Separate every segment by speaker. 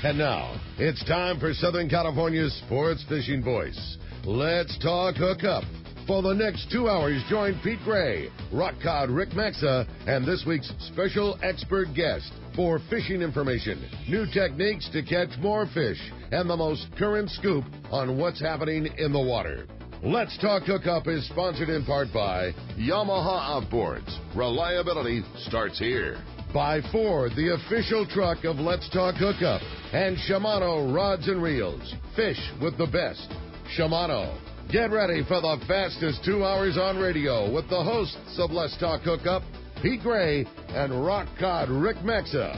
Speaker 1: And now, it's time for Southern California's sports fishing voice. Let's talk hookup. For the next 2 hours, join Pete Gray, rock cod Rick Maxa, and this week's special expert guest for fishing information, new techniques to catch more fish, and the most current scoop on what's happening in the water. Let's Talk Hookup is sponsored in part by Yamaha Outboards. Reliability starts here. By Ford, the official truck of Let's Talk Hookup, and Shimano Rods and Reels. Fish with the best. Shimano. Get ready for the fastest 2 hours on radio with the hosts of Let's Talk Hookup, Pete Gray and rock cod Rick Maxa.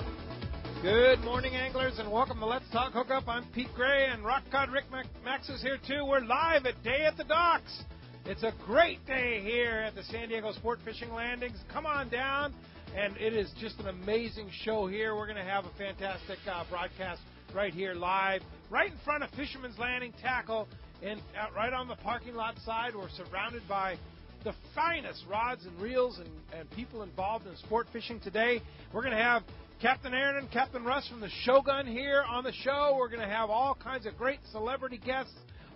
Speaker 2: Good morning, anglers, and welcome to Let's Talk Hookup. I'm Pete Gray, and rock cod Rick Maxa is here too. We're live at Day at the Docks. It's a great day here at the San Diego Sport Fishing Landings. Come on down, and it is just an amazing show here. We're going to have a fantastic broadcast right here live, right in front of Fisherman's Landing Tackle. And right on the parking lot side, we're surrounded by the finest rods and reels and people involved in sport fishing today. We're going to have Captain Aaron and Captain Russ from the Shogun here on the show. We're going to have all kinds of great celebrity guests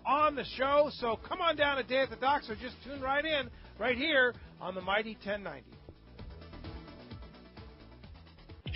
Speaker 2: on the show. So come on down a Day at the Docks, or just tune right in right here on the Mighty 1090.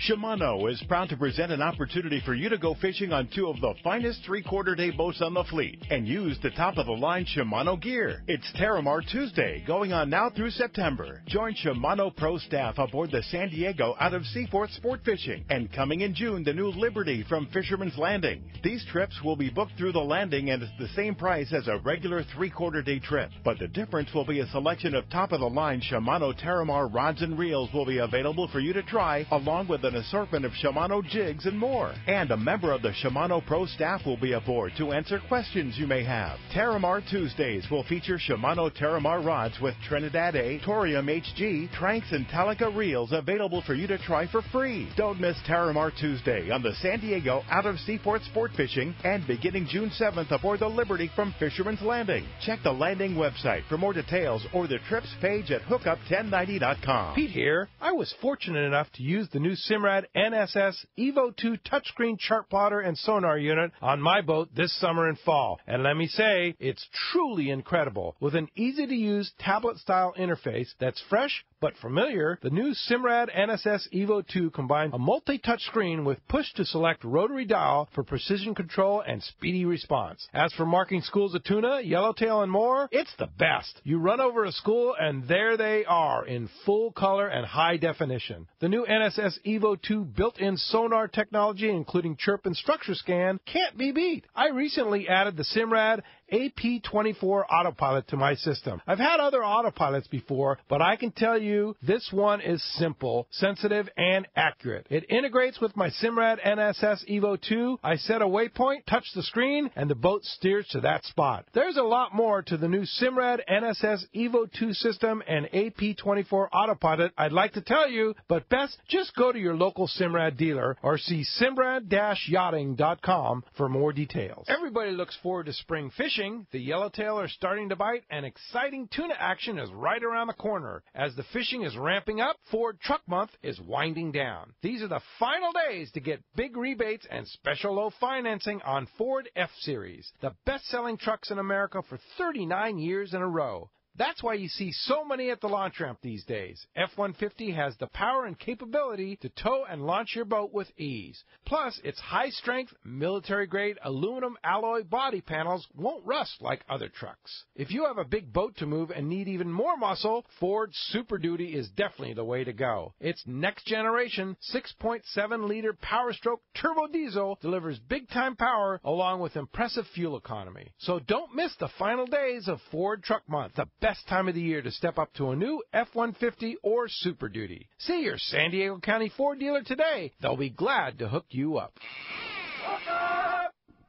Speaker 3: Shimano is proud to present an opportunity for you to go fishing on two of the finest three-quarter-day boats on the fleet and use the top-of-the-line Shimano gear. It's Terramar Tuesday, going on now through September. Join Shimano Pro staff aboard the San Diego out of Seaforth Sport Fishing, and coming in June, the new Liberty from Fisherman's Landing. These trips will be booked through the landing and it's the same price as a regular three-quarter-day trip. But the difference will be a selection of top-of-the-line Shimano Terramar rods and reels will be available for you to try, along with an assortment of Shimano jigs and more. And a member of the Shimano Pro staff will be aboard to answer questions you may have. Terramar Tuesdays will feature Shimano Terramar rods with Trinidad A, Torium HG, Tranks, and Talica reels available for you to try for free. Don't miss Terramar Tuesday on the San Diego out of Seaforth Sport Fishing, and beginning June 7th aboard the Liberty from Fisherman's Landing. Check the landing website for more details or the trips page at hookup1090.com.
Speaker 2: Pete here. I was fortunate enough to use the new Simrad NSS Evo 2 touchscreen chart plotter and sonar unit on my boat this summer and fall. And let me say, it's truly incredible. With an easy-to-use tablet-style interface that's fresh but familiar, the new Simrad NSS Evo 2 combines a multi-touch screen with push-to-select rotary dial for precision control and speedy response. As for marking schools of tuna, yellowtail, and more, it's the best. You run over a school, and there they are in full color and high definition. The new NSS Evo 2 built-in sonar technology, including chirp and structure scan, can't be beat. I recently added the Simrad AP24 autopilot to my system. I've had other autopilots before, but I can tell you this one is simple, sensitive, and accurate. It integrates with my Simrad NSS Evo 2. I set a waypoint, touch the screen, and the boat steers to that spot. There's a lot more to the new Simrad NSS Evo 2 system and AP24 autopilot I'd like to tell you, but best just go to your local Simrad dealer or see simrad-yachting.com for more details. Everybody looks forward to spring fishing. The yellowtail are starting to bite, and exciting tuna action is right around the corner. As the fishing is ramping up, Ford Truck Month is winding down. These are the final days to get big rebates and special low financing on Ford F-Series, the best-selling trucks in America for 39 years in a row. That's why you see so many at the launch ramp these days. F-150 has the power and capability to tow and launch your boat with ease. Plus, its high-strength, military-grade aluminum alloy body panels won't rust like other trucks. If you have a big boat to move and need even more muscle, Ford Super Duty is definitely the way to go. Its next-generation 6.7-liter Power Stroke turbo diesel delivers big-time power along with impressive fuel economy. So don't miss the final days of Ford Truck Month, the best time of the year to step up to a new F-150 or Super Duty. See your San Diego County Ford dealer today. They'll be glad to hook you up.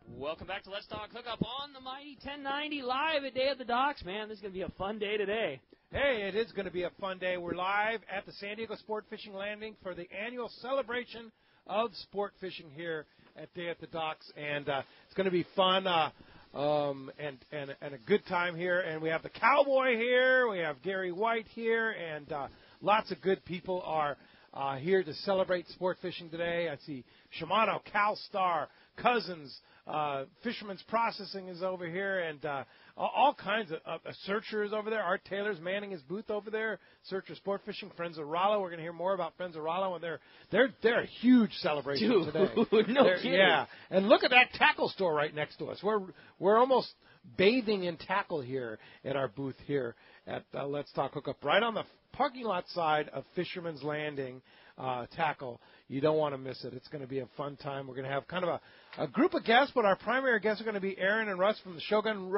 Speaker 4: Welcome back to Let's Talk Hookup on the Mighty 1090 live at Day at the Docks. Man, this is going to be a fun day today.
Speaker 2: Hey, it is going to be a fun day. We're live at the San Diego Sport Fishing Landing for the annual celebration of sport fishing here at Day at the Docks, and it's going to be fun. And a good time here. And we have the Cowboy here. We have Gary White here, and lots of good people are here to celebrate sport fishing today. I see Shimano, CalStar, Cousins, Fisherman's Processing is over here, and all kinds of Searcher is over there. Art Taylor's manning his booth over there. Searcher Sport Fishing, Friends of Rollo. We're going to hear more about Friends of Rollo, and they're a huge celebration today.
Speaker 4: No kidding.
Speaker 2: Yeah, and look at that tackle store right next to us. We're almost bathing in tackle here at our booth here at Let's Talk Hookup, right on the parking lot side of Fisherman's Landing Tackle. You don't want to miss it. It's going to be a fun time. We're going to have kind of a group of guests, but our primary guests are going to be Aaron and Russ from the Shogun.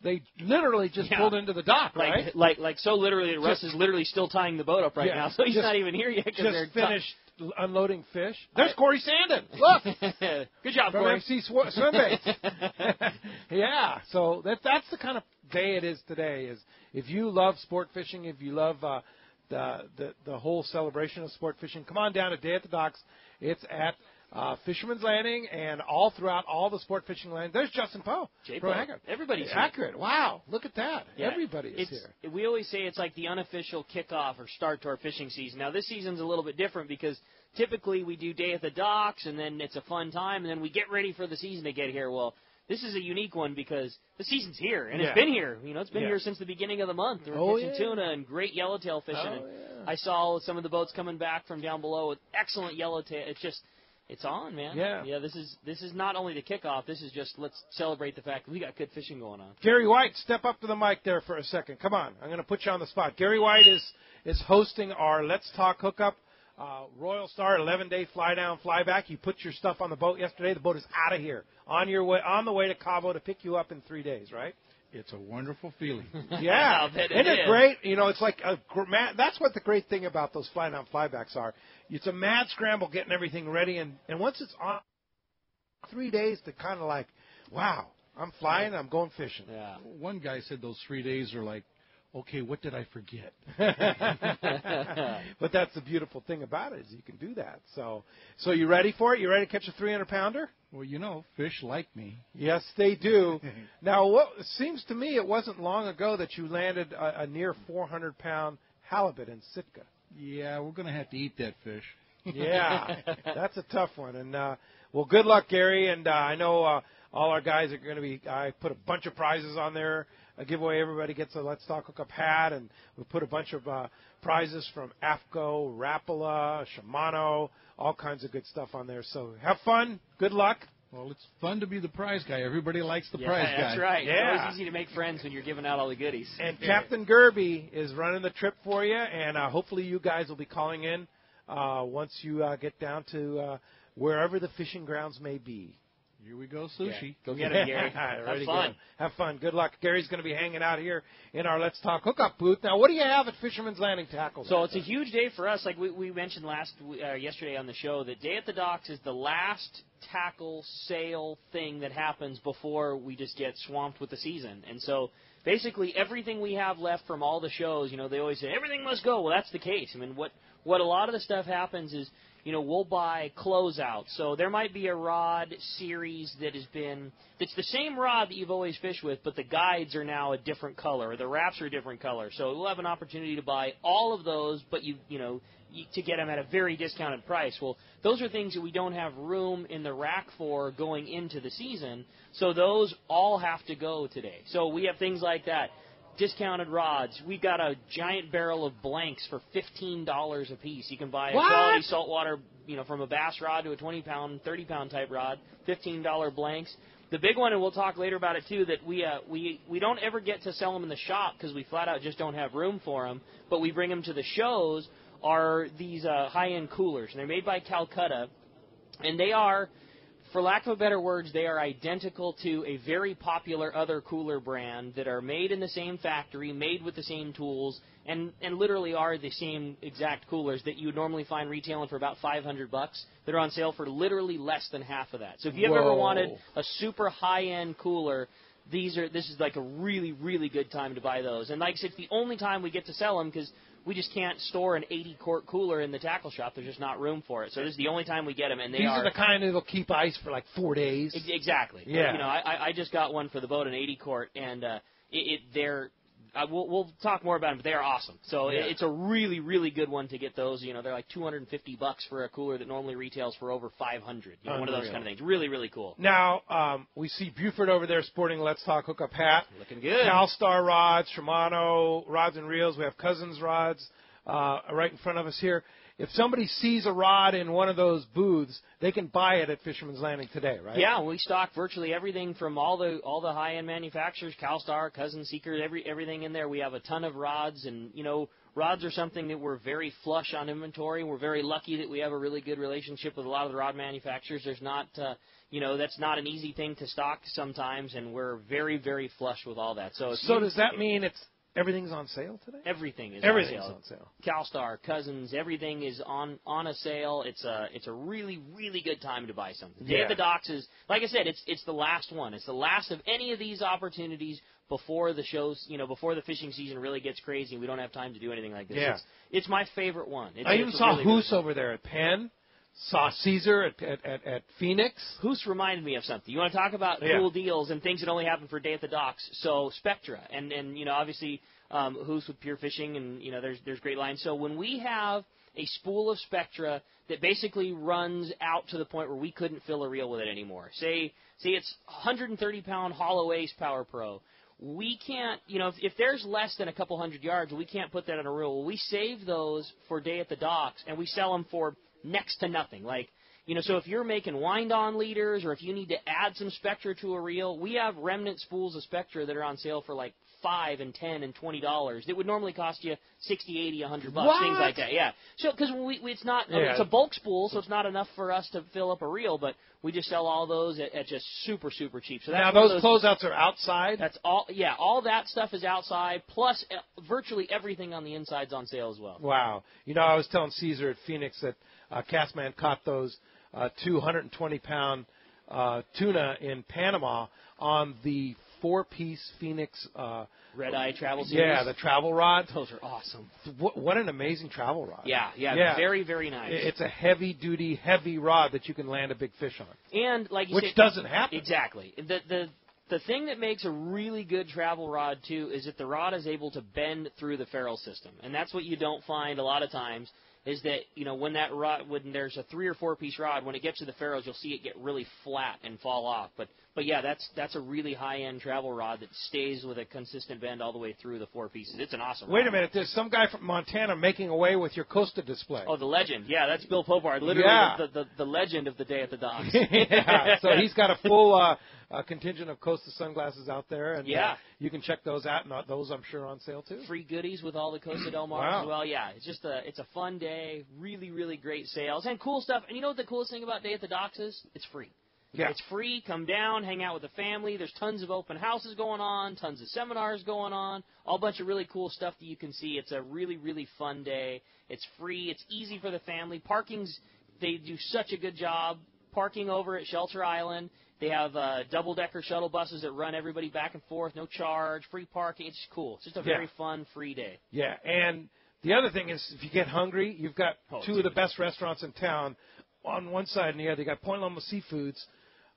Speaker 2: They literally just pulled into the dock, right?
Speaker 4: Like so literally, Russ is literally still tying the boat up right now, so he's not even here yet.
Speaker 2: Just finished unloading fish. There's Corey Sandin. Look.
Speaker 4: Good job,
Speaker 2: from
Speaker 4: Corey.
Speaker 2: MC Swimbaits. Yeah, so that's the kind of day it is today. Is if you love sport fishing, if you love the whole celebration of sport fishing, come on down to Day at the Docks. It's at Fisherman's Landing and all throughout all the sport fishing land. There's Justin Poe.
Speaker 4: Everybody's here.
Speaker 2: Accurate. Wow, look at that.
Speaker 4: Yeah.
Speaker 2: Everybody is here.
Speaker 4: We always say it's like the unofficial kickoff or start to our fishing season. Now, this season's a little bit different because typically we do Day at the Docks, and then it's a fun time, and then we get ready for the season to get here. Well, this is a unique one because the season's here, and it's been here. It's been here since the beginning of the month. We're fishing tuna and great yellowtail fishing. I saw some of the boats coming back from down below with excellent yellowtail. It's on, man. Yeah. This is not only the kickoff. This is just let's celebrate the fact that we got good fishing going on.
Speaker 2: Gary White, step up to the mic there for a second. Come on, I'm going to put you on the spot. Gary White is hosting our Let's Talk Hookup. Royal Star 11-day fly down, fly back. You put your stuff on the boat yesterday. The boat is out of here on the way to Cabo to pick you up in 3 days, right?
Speaker 5: It's a wonderful feeling.
Speaker 2: Yeah, isn't it great? It's like that's what the great thing about those fly down, fly backs are. It's a mad scramble getting everything ready, and once it's on 3 days to kind of like, wow, I'm flying, I'm going fishing.
Speaker 5: Yeah. One guy said those 3 days are like, okay, what did I forget?
Speaker 2: But that's the beautiful thing about it is you can do that. So you ready for it? You ready to catch a 300-pounder?
Speaker 5: Well, fish like me.
Speaker 2: Yes, they do. Now, what seems to me it wasn't long ago that you landed a near 400-pound halibut in Sitka.
Speaker 5: Yeah, we're going to have to eat that fish.
Speaker 2: Yeah, that's a tough one. And, well, good luck, Gary. And I know all our guys are going to be – I put a bunch of prizes on there. A giveaway, everybody gets a Let's Talk Hookup hat, and we put a bunch of prizes from AFCO, Rapala, Shimano, all kinds of good stuff on there. So have fun. Good luck.
Speaker 5: Well, it's fun to be the prize guy. Everybody likes the prize guy.
Speaker 4: That's right.
Speaker 2: Yeah.
Speaker 4: It's always easy to make friends when you're giving out all the goodies.
Speaker 2: And Captain Gerby is running the trip for you, and hopefully you guys will be calling in once you get down to wherever the fishing grounds may be.
Speaker 5: Here we go, sushi.
Speaker 4: Yeah. Go get it, Gary.
Speaker 2: Have
Speaker 4: fun.
Speaker 2: Have fun. Good luck. Gary's going to be hanging out here in our Let's Talk Hookup booth. Now, what do you have at Fisherman's Landing Tackle?
Speaker 4: So it's a huge day for us. Like we mentioned yesterday on the show, that Day at the Docks is the last tackle sale thing that happens before we just get swamped with the season. And so basically everything we have left from all the shows, they always say, everything must go. Well, that's the case. I mean, what a lot of the stuff happens is, we'll buy closeouts. So there might be a rod series that's the same rod that you've always fished with, but the guides are now a different color, or the wraps are a different color. So we'll have an opportunity to buy all of those, but to get them at a very discounted price. Well, those are things that we don't have room in the rack for going into the season, so those all have to go today. So we have things like that. Discounted rods. We've got a giant barrel of blanks for $15 a piece. You can buy a quality saltwater, from a bass rod to a 20-pound, 30-pound type rod, $15 blanks. The big one, and we'll talk later about it too, that we don't ever get to sell them in the shop because we flat out just don't have room for them, but we bring them to the shows, are these high-end coolers. And they're made by Calcutta, and they are, for lack of better words, they are identical to a very popular other cooler brand that are made in the same factory, made with the same tools, and literally are the same exact coolers that you would normally find retailing for about $500. That are on sale for literally less than half of that. So if you've ever wanted a super high-end cooler, this is like a really, really good time to buy those. And like I said, it's the only time we get to sell them because we just can't store an 80-quart cooler in the tackle shop. There's just not room for it. So this is the only time we get them, and
Speaker 2: these are the kind that'll keep ice for like 4 days.
Speaker 4: Exactly.
Speaker 2: Yeah.
Speaker 4: I just got one for the boat, an 80-quart, and we'll talk more about them, but they are awesome. So it's a really, really good one to get those. They're like $250 for a cooler that normally retails for over $500. One of those kind of things. Really, really cool.
Speaker 2: Now, we see Buford over there sporting Let's Talk Hookup hat.
Speaker 4: Looking good.
Speaker 2: CalStar rods, Shimano rods and reels. We have Cousins rods right in front of us here. If somebody sees a rod in one of those booths, they can buy it at Fisherman's Landing today, right?
Speaker 4: Yeah, we stock virtually everything from all the high-end manufacturers, CalStar, Cousins, Seeker, everything in there. We have a ton of rods, and rods are something that we're very flush on inventory. We're very lucky that we have a really good relationship with a lot of the rod manufacturers. There's not, that's not an easy thing to stock sometimes, and we're very, very flush with all that. So
Speaker 2: does that mean everything's on sale today?
Speaker 4: Everything's
Speaker 2: on sale.
Speaker 4: CalStar, Cousins, everything is on a sale. It's a really, really good time to buy something. Day of the Docks is, like I said, it's the last one. It's the last of any of these opportunities before the shows, before the fishing season really gets crazy and we don't have time to do anything like this.
Speaker 2: Yeah.
Speaker 4: It's my favorite one.
Speaker 2: I even saw Hoos over there at Penn. Saw Caesar at Phoenix.
Speaker 4: Hoos reminded me of something. You want to talk about cool deals and things that only happen for Day at the Docks? So Spectra and obviously Hoos with Pure Fishing and there's great lines. So when we have a spool of Spectra that basically runs out to the point where we couldn't fill a reel with it anymore. Say it's 130-pound Hollow Ace Power Pro. We can't, if there's less than a couple hundred yards, we can't put that on a reel. Well, we save those for Day at the Docks and we sell them for next to nothing. Like, so if you're making wind-on leaders or if you need to add some Spectra to a reel, we have remnant spools of Spectra that are on sale for like $5 and $10 and $20. It would normally cost you $60, $80, $100, things like that. Yeah. So because it's not, it's a bulk spool, so it's not enough for us to fill up a reel, but we just sell all those at just super, super cheap. So
Speaker 2: now those closeouts are outside?
Speaker 4: That's all. Yeah, all that stuff is outside. Plus, virtually everything on the inside's on sale as well.
Speaker 2: Wow. I was telling Caesar at Phoenix that Castman caught those 220-pound tuna in Panama on the 4-piece Phoenix
Speaker 4: Red Eye travel series.
Speaker 2: Yeah, the travel rod.
Speaker 4: Those are awesome.
Speaker 2: What an amazing travel rod.
Speaker 4: Yeah. Very, very nice.
Speaker 2: It's a heavy-duty, heavy rod that you can land a big fish on.
Speaker 4: And like you
Speaker 2: which doesn't happen.
Speaker 4: Exactly. The thing that makes a really good travel rod, too, is that the rod is able to bend through the ferrule system. And that's what you don't find a lot of times is that, when there's a 3 or 4-piece rod, when it gets to the ferrules, you'll see it get really flat and fall off. But yeah, that's a really high-end travel rod that stays with a consistent bend all the way through the 4 pieces. It's an awesome rod.
Speaker 2: Wait a minute. There's some guy from Montana making away with your Costa display.
Speaker 4: Oh, the legend. Yeah, that's Bill Popard. Literally the legend of the Day at the Docks.
Speaker 2: Yeah, so he's got a full contingent of Costa sunglasses out there. And you can check those out. And those, I'm sure, are on sale, too.
Speaker 4: Free goodies with all the Costa Del Mar as well. Yeah, it's just it's a fun day. Really, really great sales. And cool stuff. And you know what the coolest thing about Day at the Docks is? It's free.
Speaker 2: Yeah.
Speaker 4: It's free. Come down, hang out with the family. There's tons of open houses going on, tons of seminars going on, all bunch of really cool stuff that you can see. It's a really, really fun day. It's free. It's easy for the family. They do such a good job parking over at Shelter Island. They have double-decker shuttle buses that run everybody back and forth, no charge, free parking. It's just cool. It's just a very fun, free day.
Speaker 2: Yeah, and the other thing is if you get hungry, you've got two of the best restaurants in town on one side and the other. You got Point Loma Seafoods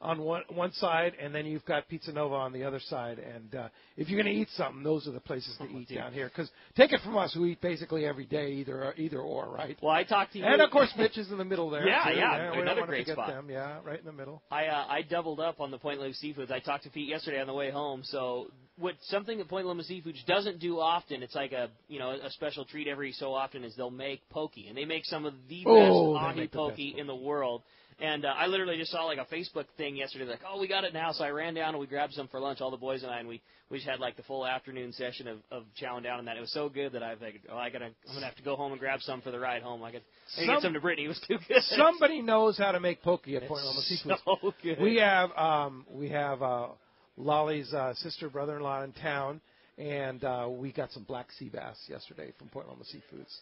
Speaker 2: on one side, and then you've got Pizza Nova on the other side. And if you're going to eat something, those are the places to eat down here. Because take it from us, we eat basically every day, either or, right?
Speaker 4: Well, I talked to you.
Speaker 2: And, of course, Mitch is in the middle there.
Speaker 4: Yeah,
Speaker 2: we
Speaker 4: another
Speaker 2: don't
Speaker 4: great spot.
Speaker 2: Them. Yeah, right in the middle.
Speaker 4: I doubled up on the Point Loma Seafoods. I talked to Pete yesterday on the way home. So something that Point Loma Seafoods doesn't do often, it's like a special treat every so often, is they'll make poke. And they make some of the best ahi poke in the world. And I literally just saw like a Facebook thing yesterday, like, oh, we got it now. So I ran down and we grabbed some for lunch, all the boys and I, and we just had like the full afternoon session of chowing down on that. It was so good that I was like, I'm gonna have to go home and grab some for the ride home. I get some to Brittany. It was too good.
Speaker 2: Somebody knows how to make poke at Point Loma Seafoods.
Speaker 4: So good.
Speaker 2: We have Lolly's sister brother-in-law in town, and we got some black sea bass yesterday from Point Loma Seafoods.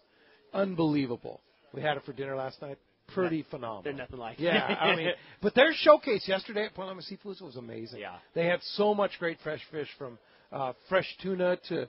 Speaker 2: Unbelievable. We had it for dinner last night. Pretty phenomenal.
Speaker 4: They're nothing like it.
Speaker 2: Yeah, I mean, but their showcase yesterday at Point Loma Seafoods was amazing.
Speaker 4: Yeah.
Speaker 2: They had so much great fresh fish, from fresh tuna to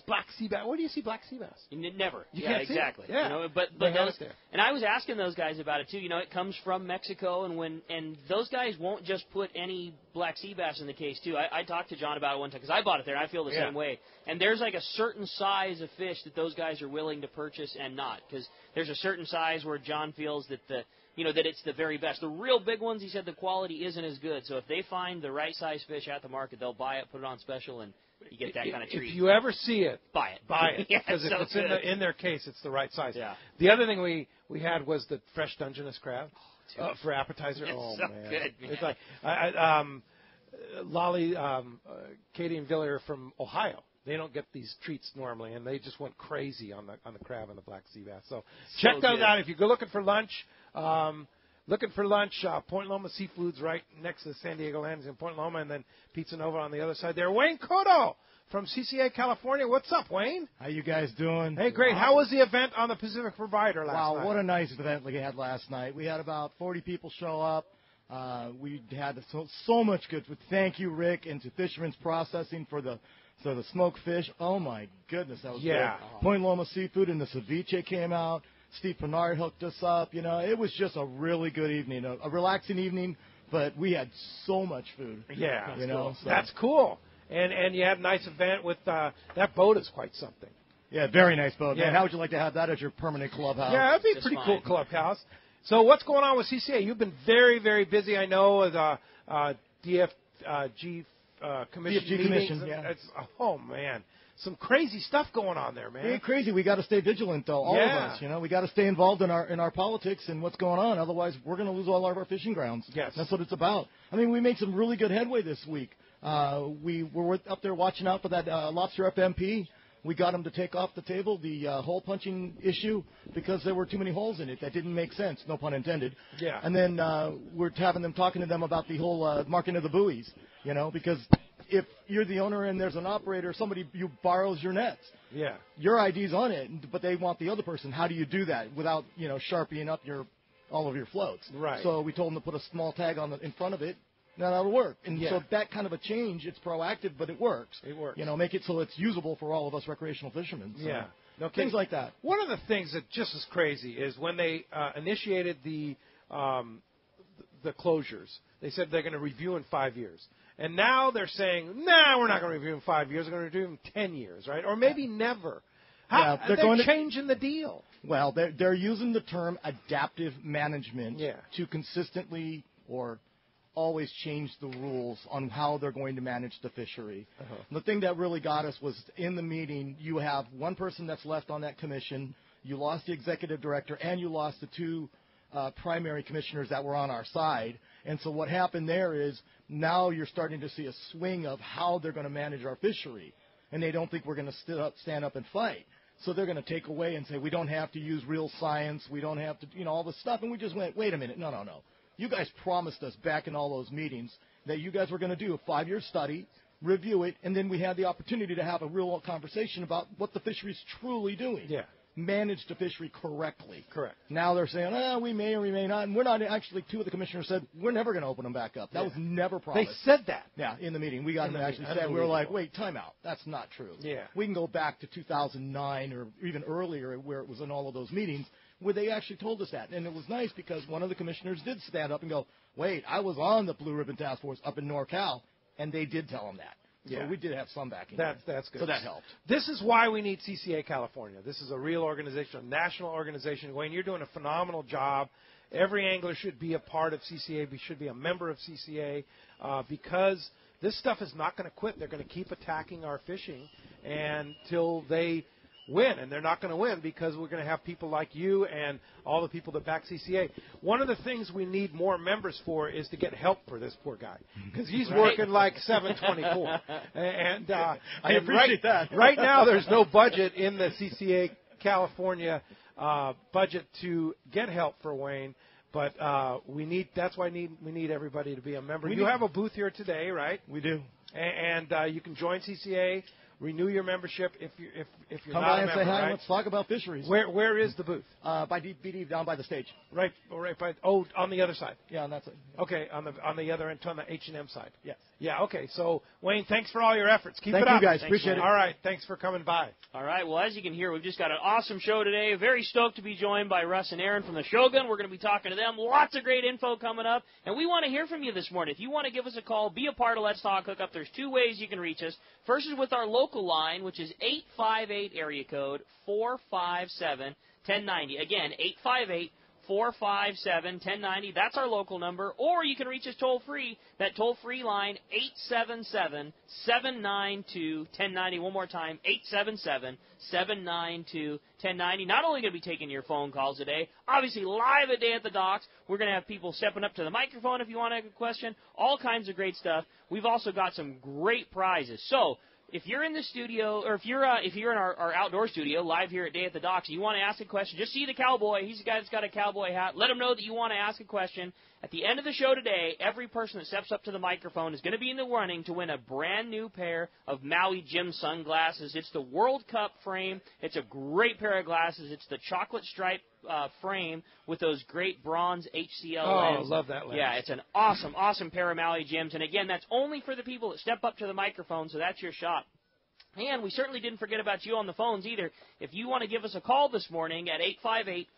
Speaker 2: black sea bass. Where do you see black sea bass?
Speaker 4: Never.
Speaker 2: You
Speaker 4: yeah,
Speaker 2: can't see
Speaker 4: exactly.
Speaker 2: it. Yeah.
Speaker 4: You know, but those, and I was asking those guys about it too. You know, it comes from Mexico, and those guys won't just put any black sea bass in the case too. I talked to John about it one time because I bought it there. And I feel the same way. And there's like a certain size of fish that those guys are willing to purchase and not, because there's a certain size where John feels that that it's the very best. The real big ones, he said, the quality isn't as good. So if they find the right size fish at the market, they'll buy it, put it on special, and you get that kind of treat.
Speaker 2: If you ever see it,
Speaker 4: buy it.
Speaker 2: Buy it.
Speaker 4: Yeah,
Speaker 2: because if
Speaker 4: so
Speaker 2: it's in their case, it's the right size.
Speaker 4: Yeah.
Speaker 2: The other thing we had was the fresh Dungeness crab for appetizer.
Speaker 4: It's so
Speaker 2: man.
Speaker 4: good, man.
Speaker 2: It's like Lolly, Katie and Villier from Ohio. They don't get these treats normally, and they just went crazy on the crab and the black sea bass. So check those out if you go looking for lunch. Point Loma Seafood's right next to the San Diego Landings in Point Loma, and then Pizza Nova on the other side there. Wayne Cotto from CCA California. What's up, Wayne?
Speaker 6: How you guys doing?
Speaker 2: Hey, great. How was the event on the Pacific Provider last night?
Speaker 6: Wow, what a nice event we had last night. We had about 40 people show up. We had so much good food. Thank you, Rick, and to Fisherman's Processing for the smoked fish. Oh, my goodness, that was good. Point Loma Seafood and the ceviche came out. Steve Pennard hooked us up. You know, it was just a really good evening, a relaxing evening, but we had so much food.
Speaker 2: Yeah,
Speaker 6: cool.
Speaker 2: That's cool. And you had a nice event with that boat is quite something.
Speaker 6: Yeah, very nice boat.
Speaker 2: Yeah.
Speaker 6: Man, how would you like to have that as your permanent clubhouse?
Speaker 2: Yeah, that'd be a pretty cool clubhouse. So what's going on with CCA? You've been very, very busy, I know, with DFG commission meetings.
Speaker 6: Commission, yeah.
Speaker 2: Oh, man. Some crazy stuff going on there, man.
Speaker 6: It ain't crazy. We got to stay vigilant, though. All of us, you know. We got to stay involved in our politics and what's going on. Otherwise, we're going to lose all of our fishing grounds.
Speaker 2: Yes,
Speaker 6: that's what it's about. I mean, we made some really good headway this week. We were up there watching out for that lobster FMP. We got them to take off the table the hole punching issue because there were too many holes in it. That didn't make sense, no pun intended.
Speaker 2: Yeah.
Speaker 6: And then we're talking to them about the whole marking of the buoys, you know, because if you're the owner and there's an operator, somebody you borrows your nets.
Speaker 2: Yeah.
Speaker 6: Your ID's on it, but they want the other person. How do you do that without, sharpieing up all of your floats?
Speaker 2: Right.
Speaker 6: So we told them to put a small tag in front of it. Now that'll work. And so that kind of a change, it's proactive, but it works.
Speaker 2: It works.
Speaker 6: Make it so it's usable for all of us recreational fishermen. So
Speaker 2: yeah. No,
Speaker 6: things like that.
Speaker 2: One of the things that just is crazy is when they initiated the closures, they said they're going to review in 5 years. And now they're saying, we're not going to review in 5 years. We're going to review in 10 years, right? Or maybe never. They're changing the deal.
Speaker 6: Well, they're using the term adaptive management to consistently or always change the rules on how they're going to manage the fishery. The thing that really got us was in the meeting, you have one person that's left on that commission. You lost the executive director, and you lost the two primary commissioners that were on our side. And so what happened there is now you're starting to see a swing of how they're going to manage our fishery. And they don't think we're going to stand up and fight. So they're going to take away and say, we don't have to use real science. We don't have to, all this stuff. And we just went, wait a minute. No. You guys promised us back in all those meetings that you guys were going to do a 5-year study, review it, and then we had the opportunity to have a real conversation about what the fishery's truly doing.
Speaker 2: Yeah.
Speaker 6: Manage the fishery correctly.
Speaker 2: Correct.
Speaker 6: Now they're saying, we may or we may not. And we're not actually, two of the commissioners said, we're never going to open them back up. That was never promised.
Speaker 2: They said that.
Speaker 6: Yeah, in the meeting. We got them actually said, we were like, wait, time out. That's not true.
Speaker 2: Yeah.
Speaker 6: We can go back to 2009 or even earlier where it was in all of those meetings where they actually told us that. And it was nice because one of the commissioners did stand up and go, wait, I was on the Blue Ribbon Task Force up in NorCal, and they did tell them that.
Speaker 2: Yeah.
Speaker 6: So we did have some backing.
Speaker 2: That's good.
Speaker 6: So that helped.
Speaker 2: This is why we need CCA California. This is a real organization, a national organization. Wayne, you're doing a phenomenal job. Every angler should be a part of CCA, should be a member of CCA, because this stuff is not going to quit. They're going to keep attacking our fishing until they win, and they're not going to win because we're going to have people like you and all the people that back CCA. One of the things we need more members for is to get help for this poor guy because he's working like 724. And
Speaker 6: I appreciate that.
Speaker 2: Right now, there's no budget in the CCA California budget to get help for Wayne. But that's why we need everybody to be a member. You have a booth here today, right?
Speaker 6: We do.
Speaker 2: And you can join CCA renew your membership if you're
Speaker 6: Come
Speaker 2: not
Speaker 6: by
Speaker 2: a
Speaker 6: and
Speaker 2: member,
Speaker 6: say hi.
Speaker 2: right?
Speaker 6: And let's talk about fisheries.
Speaker 2: Where is the booth?
Speaker 6: By BD down by the stage.
Speaker 2: Right by. Oh, on the other side.
Speaker 6: Yeah, and that's it.
Speaker 2: Okay, on the other end, on the H&M side.
Speaker 6: Yes.
Speaker 2: Yeah. Okay. So Wayne, thanks for all your efforts. Keep
Speaker 6: Thank
Speaker 2: it up.
Speaker 6: you guys.
Speaker 4: Thanks,
Speaker 6: Appreciate
Speaker 4: Wayne.
Speaker 6: it.
Speaker 2: All right. Thanks for coming by.
Speaker 4: All right, well, as you can hear, we've just got an awesome show today. Very stoked to be joined by Russ and Aaron from the Shogun. We're going to be talking to them. Lots of great info coming up, and we want to hear from you this morning. If you want to give us a call, be a part of Let's Talk Hookup, there's two ways you can reach us. First is with our local line, which is 858 area code 457-1090. Again, 858-457-1090. That's our local number. Or you can reach us toll-free. That toll-free line, 877-792-1090. One more time, 877-792-1090. Not only going to be taking your phone calls today, obviously live a day at the docks. We're going to have people stepping up to the microphone if you want to ask a question. All kinds of great stuff. We've also got some great prizes. So, if you're in the studio, or if you're in our outdoor studio, live here at Day at the Docks, and you want to ask a question, just see the cowboy. He's the guy that's got a cowboy hat. Let him know that you want to ask a question. At the end of the show today, every person that steps up to the microphone is going to be in the running to win a brand new pair of Maui Jim sunglasses. It's the World Cup frame. It's a great pair of glasses. It's the chocolate stripe frame with those great bronze HCL lenses.
Speaker 2: Oh, love that lens.
Speaker 4: Yeah, it's an awesome, awesome pair of Maui Jims. And again, that's only for the people that step up to the microphone, so that's your shot. And we certainly didn't forget about you on the phones either. If you want to give us a call this morning at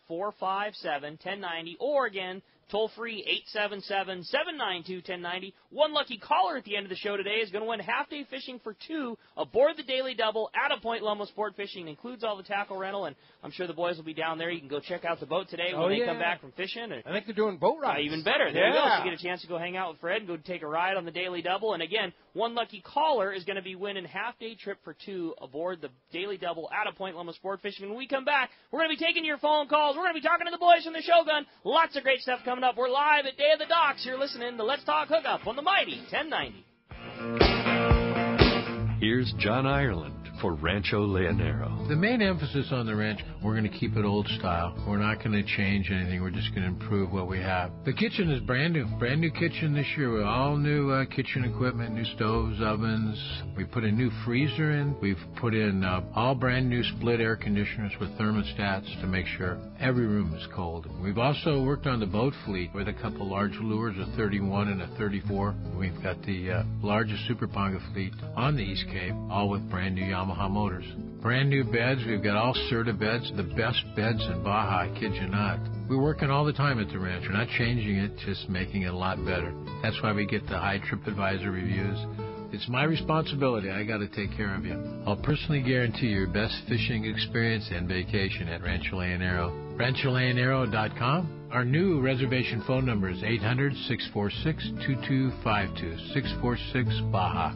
Speaker 4: 858-457-1090, or again, toll-free 877-792-1090. One lucky caller at the end of the show today is going to win half-day fishing for two aboard the Daily Double at a Point Loma Sport Fishing. It includes all the tackle rental, and I'm sure the boys will be down there. You can go check out the boat today when they come back from fishing.
Speaker 2: I think they're doing boat rides.
Speaker 4: Even better. There you go. So you get a chance to go hang out with Fred and go take a ride on the Daily Double. And again, one lucky caller is going to be winning half-day trip for two aboard the Daily Double at a Point Loma Sport Fishing. When we come back, we're going to be taking your phone calls. We're going to be talking to the boys from the Shogun. Lots of great stuff coming up. We're live at Day of the Docks. You're listening to Let's Talk Hookup on the mighty 1090.
Speaker 7: Here's John Ireland for Rancho Leonero.
Speaker 8: The main emphasis on the ranch, we're going to keep it old style. We're not going to change anything. We're just going to improve what we have. The kitchen is brand new kitchen this year with all new kitchen equipment, new stoves, ovens. We put a new freezer in. We've put in all brand new split air conditioners with thermostats to make sure every room is cold. We've also worked on the boat fleet with a couple large lures, a 31 and a 34. We've got the largest Super Ponga fleet on the East Cape, all with brand new Yamaha motors. Brand new beds. We've got all Serta beds, the best beds in Baja, I kid you not. We're working all the time at the ranch. We're not changing it, just making it a lot better. That's why we get the high TripAdvisor reviews. It's my responsibility. I got to take care of you. I'll personally guarantee your best fishing experience and vacation at Rancho Leonero. RanchoLeonero.com. Our new reservation phone number is 800-646-2252, 646 Baja.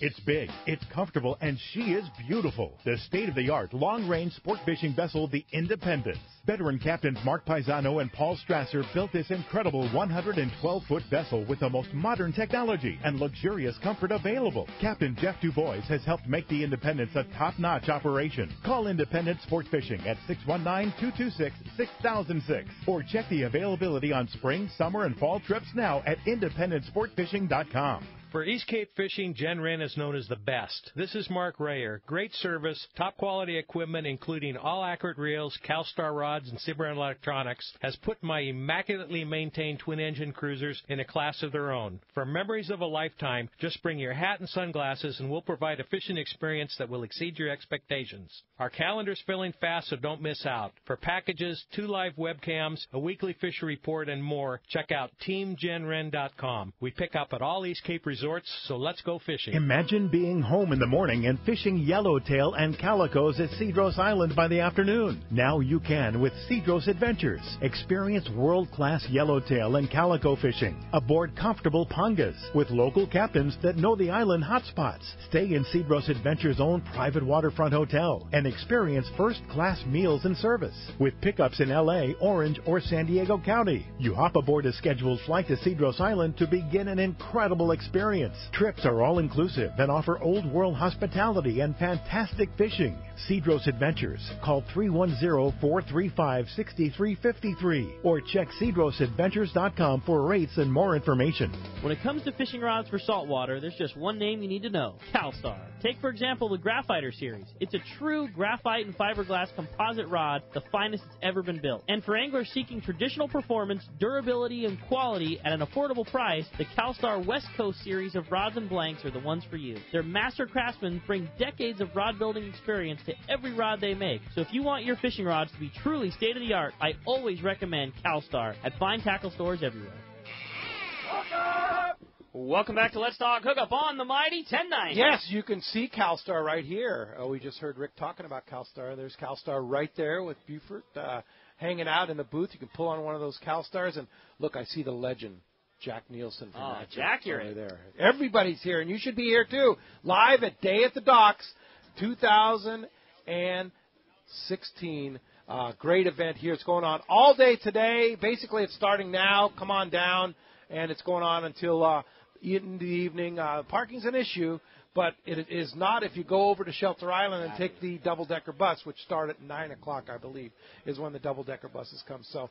Speaker 3: It's big, it's comfortable, and she is beautiful. The state-of-the-art long-range sport fishing vessel, the Independence. Veteran captains Mark Paisano and Paul Strasser built this incredible 112-foot vessel with the most modern technology and luxurious comfort available. Captain Jeff DuBois has helped make the Independence a top-notch operation. Call Independence Sport Fishing at 619-226-6006 or check the availability on spring, summer, and fall trips now at IndependenceSportFishing.com.
Speaker 2: For East Cape Fishing, Jen Wren is known as the best. This is Mark Rayer. Great service, top quality equipment, including all accurate reels, CalStar rods, and Cimarron electronics, has put my immaculately maintained twin-engine cruisers in a class of their own. For memories of a lifetime, just bring your hat and sunglasses, and we'll provide a fishing experience that will exceed your expectations. Our calendar's filling fast, so don't miss out. For packages, 2 live webcams, a weekly fishery report, and more, check out TeamJenWren.com. We pick up at all East Cape resorts, so let's go fishing.
Speaker 3: Imagine being home in the morning and fishing yellowtail and calicos at Cedros Island by the afternoon. Now you can with Cedros Adventures. Experience world-class yellowtail and calico fishing aboard comfortable pongas with local captains that know the island hotspots. Stay in Cedros Adventures' own private waterfront hotel and experience first-class meals and service with pickups in L.A., Orange, or San Diego County. You hop aboard a scheduled flight to Cedros Island to begin an incredible experience experience. Trips are all inclusive and offer old world hospitality and fantastic fishing. Cedros Adventures. Call 310-435-6353 or check cedrosadventures.com for rates and more information.
Speaker 4: When it comes to fishing rods for saltwater, there's just one name you need to know: CalStar. Take, for example, the Graphiter series. It's a true graphite and fiberglass composite rod, the finest it's ever been built. And for anglers seeking traditional performance, durability, and quality at an affordable price, the CalStar West Coast series of rods and blanks are the ones for you. Their master craftsmen bring decades of rod building experience to every rod they make. So if you want your fishing rods to be truly state-of-the-art, I always recommend CalStar at fine tackle stores everywhere. Welcome back to Let's Talk Hookup on the Mighty 1090.
Speaker 2: Yes, you can see CalStar right here. We just heard Rick talking about CalStar. There's CalStar right there with Buford hanging out in the booth. You can pull on one of those CalStars, and look, I see the legend, Jack Nielsen. From
Speaker 4: Jack, you're in
Speaker 2: there. Everybody's here, and you should be here too. Live at Day at the Docks 2016. Great event here. It's going on all day today. Basically, it's starting now. Come on down, and it's going on until in the evening. Parking's an issue, but it is not if you go over to Shelter Island and take the double-decker bus, which start at 9 o'clock, I believe, is when the double-decker buses come. So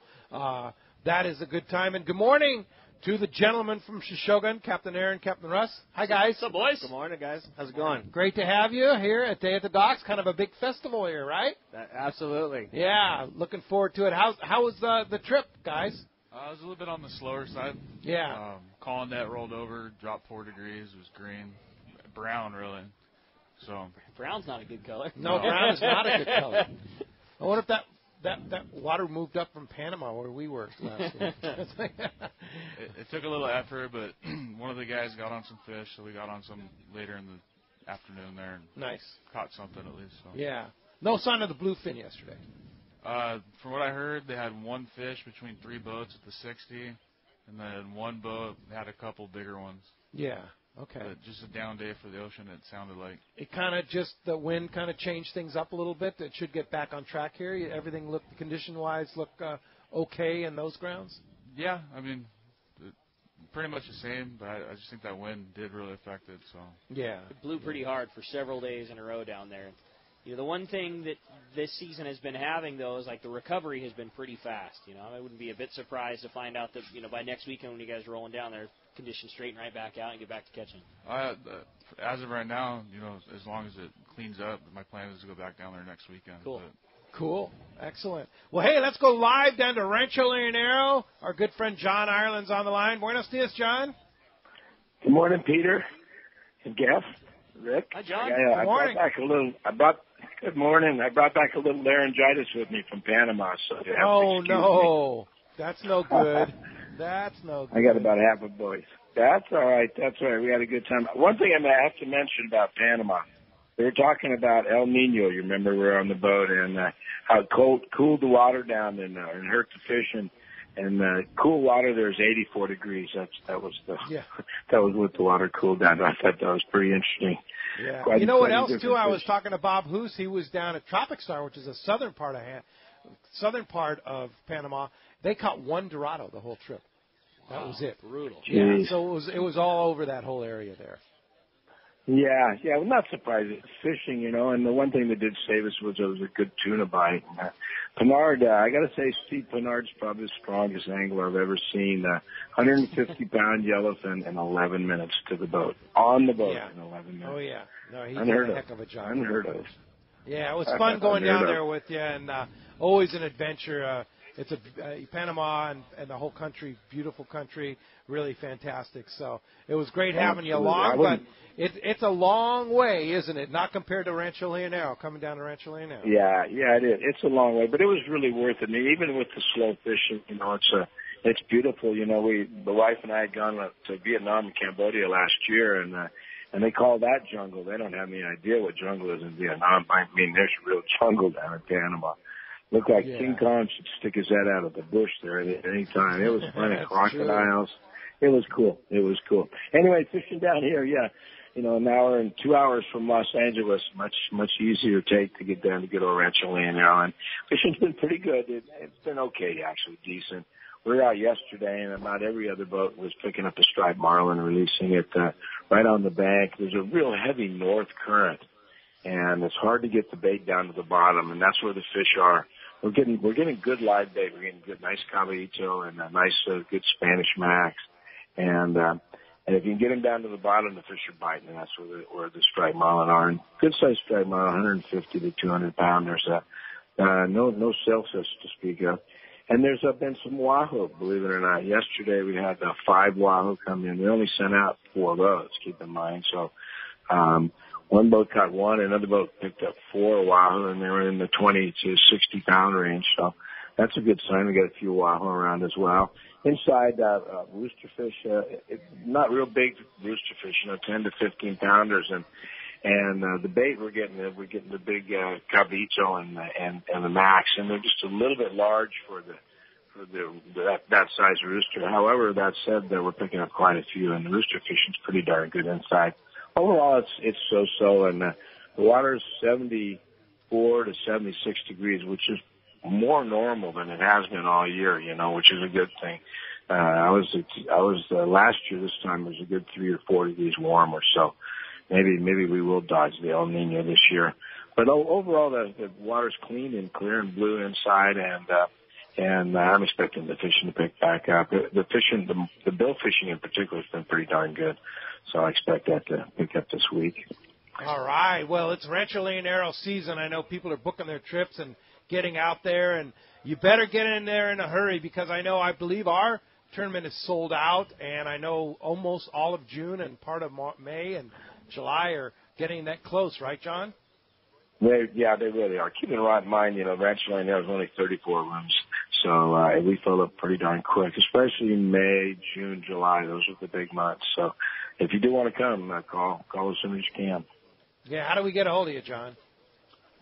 Speaker 2: that is a good time. And good morning to the gentlemen from Shoshone, Captain Aaron, Captain Russ. Hi, guys.
Speaker 4: What's up, boys?
Speaker 9: Good morning, guys. How's it going?
Speaker 2: Great to have you here at Day at the Docks. Kind of a big festival here, right?
Speaker 9: Absolutely.
Speaker 2: Yeah, looking forward to it. How was the trip, guys?
Speaker 10: It was a little bit on the slower side.
Speaker 2: Yeah.
Speaker 10: Calling net rolled over, dropped 4 degrees. It was green. Brown, really. So
Speaker 4: brown's not a good color.
Speaker 2: No, brown is not a good color. I wonder if that water moved up from Panama where we were last week.
Speaker 10: It took a little effort, but one of the guys got on some fish, so we got on some later in the afternoon there. And
Speaker 2: nice.
Speaker 10: Caught something at least. So.
Speaker 2: Yeah. No sign of the bluefin yesterday.
Speaker 10: From what I heard, they had one fish between 3 boats at the 60, and then one boat had a couple bigger ones.
Speaker 2: Yeah. Okay.
Speaker 10: But just a down day for the ocean, it sounded like.
Speaker 2: It kind of just, the wind kind of changed things up a little bit. It should get back on track here. Everything looked, condition-wise, okay in those grounds?
Speaker 10: Yeah, I mean, pretty much the same, but I just think that wind did really affect it. So.
Speaker 2: Yeah.
Speaker 4: It blew pretty hard for several days in a row down there. You know, the one thing that this season has been having, though, is like the recovery has been pretty fast. You know, I wouldn't be a bit surprised to find out that, you know, by next weekend when you guys are rolling down there, conditions straighten right back out and get back to catching.
Speaker 10: As of right now, you know, as long as it cleans up, my plan is to go back down there next weekend.
Speaker 4: Cool.
Speaker 2: Cool. Excellent. Well, hey, let's go live down to Rancho Leonero. Our good friend John Ireland's on the line. Buenos dias, John.
Speaker 11: Good morning, Peter and Jeff, Rick.
Speaker 4: Hi, John.
Speaker 2: Good morning.
Speaker 11: Good morning. I brought back a little laryngitis with me from Panama. So
Speaker 2: no. That's no good. That's no good.
Speaker 11: I got about half a voice. That's all right. We had a good time. One thing I have to mention about Panama, they were talking about El Nino. You remember we were on the boat and how it cooled the water down and hurt the fish. And cool water there is 84 degrees. That was what the water cooled down. I thought that was pretty interesting.
Speaker 2: Yeah. You know what else too? I was talking to Bob Hoos. He was down at Tropic Star, which is a southern part of Panama. They caught one Dorado the whole trip. That was it.
Speaker 4: Brutal.
Speaker 2: Yeah. So it was all over that whole area there.
Speaker 11: Yeah. Well, not surprising. It's fishing, you know, and the one thing that did save us was it was a good tuna bite. Pennard, I got to say, Steve Pennard's probably the strongest angler I've ever seen. 150-pound yellowfin in 11 minutes to the boat. On the boat in 11 minutes.
Speaker 2: Oh, yeah. No, he
Speaker 11: did
Speaker 2: a heck of a job.
Speaker 11: Unheard of.
Speaker 2: Yeah, it was fun going down there with you, and always an adventure. It's Panama and the whole country, beautiful country, really fantastic. So it was great having you along, but it's a long way, isn't it? Not compared to Rancho Leonero, coming down to Rancho Leonero.
Speaker 11: Yeah, it is. It's a long way, but it was really worth it. I mean, even with the slow fishing, you know, it's beautiful. You know, the wife and I had gone to Vietnam and Cambodia last year, and they call that jungle. They don't have any idea what jungle is in Vietnam. I mean, there's real jungle down in Panama. Looked like King Kong should stick his head out of the bush there at any time. It was funny. Crocodiles. True. It was cool. Anyway, fishing down here, you know, an hour and 2 hours from Los Angeles, much easier take to get down to good old Rancho Leonero. And fishing's been pretty good. It's been okay, actually, decent. We were out yesterday, and about every other boat was picking up a striped marlin, releasing it right on the bank. There's a real heavy north current, and it's hard to get the bait down to the bottom, and that's where the fish are. We're getting good live bait. We're getting good, nice caballito and a nice, good Spanish max, and if you can get them down to the bottom, the fish are biting, and that's where the striped marlin are. And good sized striped marlin, 150 to 200 pounders. No shell fish to speak of. And there's been some wahoo, believe it or not. Yesterday we had 5 wahoo come in. We only sent out 4 boats, keep in mind. So one boat caught 1, another boat picked up 4 wahoo, and they were in the 20 to 60 pound range. So that's a good sign. We got a few wahoo around as well. Inside, roosterfish, not real big roosterfish, 10 to 15 pounders, and the bait we're getting the big caballito and the max, and they're just a little bit large for that size rooster. However, that said, we're picking up quite a few, and the rooster fishing's pretty darn good inside. Overall, it's so, and the water's 74 to 76 degrees, which is more normal than it has been all year, which is a good thing. I was last year this time it was a good 3 or 4 degrees warmer, so maybe we will dodge the El Nino this year. But overall, the water's clean and clear and blue inside, and I'm expecting the fishing to pick back up. The fishing, the bill fishing in particular, has been pretty darn good, so I expect that to pick up this week.
Speaker 2: All right. Well, it's Rancho Leonero season. I know people are booking their trips and getting out there, and you better get in there in a hurry because I believe our tournament is sold out, and I know almost all of June and part of May and July are getting that close, right, John?
Speaker 11: They really are. Keep in mind, Rancho Leonero is only 34 rooms, so we fill up pretty darn quick, especially in May, June, July. Those are the big months. So if you do want to come, call as soon as you can.
Speaker 2: Yeah, how do we get a hold of you, John?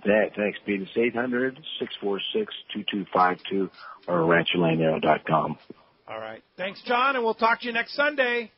Speaker 11: Thanks, Pete. It's 800-646-2252 or rancholeonero.com.
Speaker 2: All right. Thanks, John, and we'll talk to you next Sunday.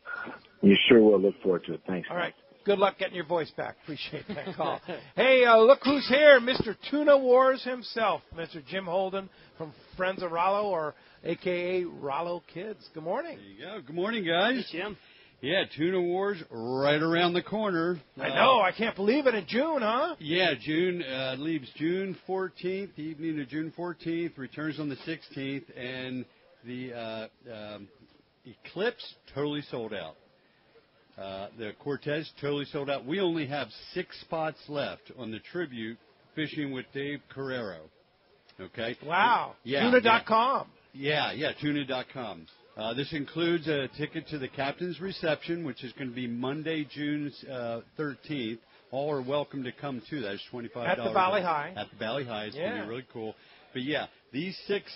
Speaker 11: You sure will. Look forward to it. Thanks.
Speaker 2: All right. Good luck getting your voice back. Appreciate that call. Hey, look who's here, Mr. Tuna Wars himself, Mr. Jim Holden from Friends of Rollo, or a.k.a. Rollo Kids. Good morning.
Speaker 12: There you go. Good morning, guys.
Speaker 4: Hey, Jim.
Speaker 12: Yeah, Tuna Wars right around the corner.
Speaker 2: I know. I can't believe it. In June, huh?
Speaker 12: Yeah, June leaves June 14th, evening of June 14th, returns on the 16th, and the Eclipse totally sold out. The Cortez totally sold out. We only have 6 spots left on the tribute Fishing with Dave Carrero. Okay?
Speaker 2: Wow.
Speaker 12: Yeah,
Speaker 2: Tuna.com.
Speaker 12: Yeah, Tuna.com. This includes a ticket to the captain's reception, which is going to be Monday, June 13th. All are welcome to come, too. That's $25.
Speaker 2: At the Valley High.
Speaker 12: At the Valley High. It's going to be really cool. But, yeah, these 6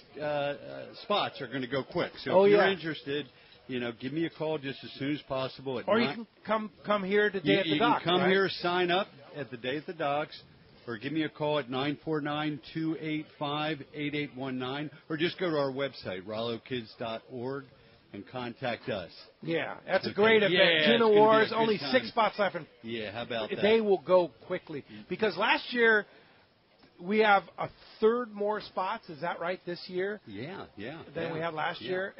Speaker 12: spots are going to go quick. So if you're interested, give me a call just as soon as possible.
Speaker 2: Or you can come here to Day at the Docks.
Speaker 12: You can come here, sign up at the Day at the Docks, or give me a call at 949-285-8819, or just go to our website, rollokids.org, and contact us.
Speaker 2: Yeah, that's a great event. Tuna Wars, only 6 spots left.
Speaker 12: Yeah, how about that?
Speaker 2: They will go quickly. Because last year, we have a third more spots. Is that right, this year?
Speaker 12: Yeah.
Speaker 2: Than we had last year,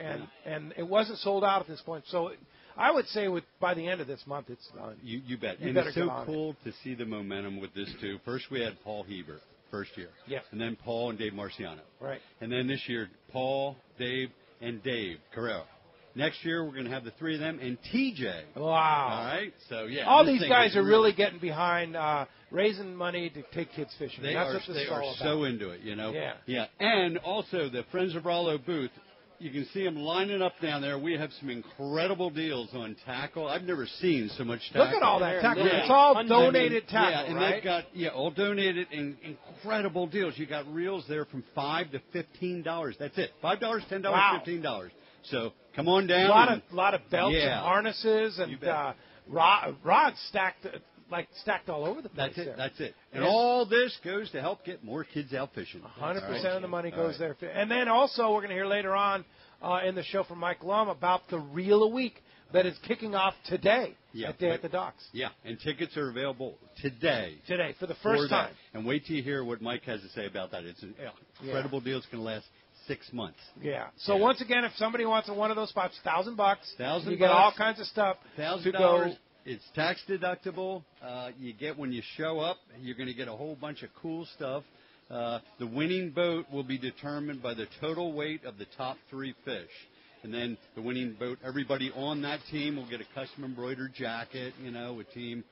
Speaker 2: and it wasn't sold out at this point. So I would say by the end of this month, it's done.
Speaker 12: You bet. And it's so cool to see the momentum with this, too. First, we had Paul Hebert, first year.
Speaker 2: Yeah.
Speaker 12: And then Paul and Dave Marciano.
Speaker 2: Right.
Speaker 12: And then this year, Paul, Dave, and Dave Carrero. Next year, we're going to have the 3 of them and TJ.
Speaker 2: Wow.
Speaker 12: All right? So, yeah.
Speaker 2: All these guys are really getting behind raising money to take kids fishing.
Speaker 12: They
Speaker 2: That's
Speaker 12: are,
Speaker 2: what this is all about.
Speaker 12: So into it,
Speaker 2: Yeah.
Speaker 12: And also, the Friends of Rollo booth, you can see them lining up down there. We have some incredible deals on tackle. I've never seen so much tackle.
Speaker 2: Look at all that tackle. Yeah. It's all donated tackle,
Speaker 12: yeah, and they've got all donated and incredible deals. You got reels there from $5 to $15. That's it. $5, $10,
Speaker 2: wow.
Speaker 12: $15. So come on down.
Speaker 2: A lot of belts and harnesses and rods stacked all over the place.
Speaker 12: That's it. And all this goes to help get more kids out fishing.
Speaker 2: 100% of the money goes there. And then also we're going to hear later on in the show from Mike Lum about the Reel a Week that is kicking off today at Day at the Docks.
Speaker 12: Yeah, and tickets are available today.
Speaker 2: Today, for the first time.
Speaker 12: And wait till you hear what Mike has to say about that. It's an incredible deal. It's going to last 6 months.
Speaker 2: Yeah. So once again, if somebody wants one of those spots, $1,000.
Speaker 12: $1,000.
Speaker 2: You get all kinds of stuff to go
Speaker 12: It's tax deductible. You get when you show up, you're going to get a whole bunch of cool stuff. The winning boat will be determined by the total weight of the top 3 fish. And then the winning boat, everybody on that team will get a custom embroidered jacket, with team,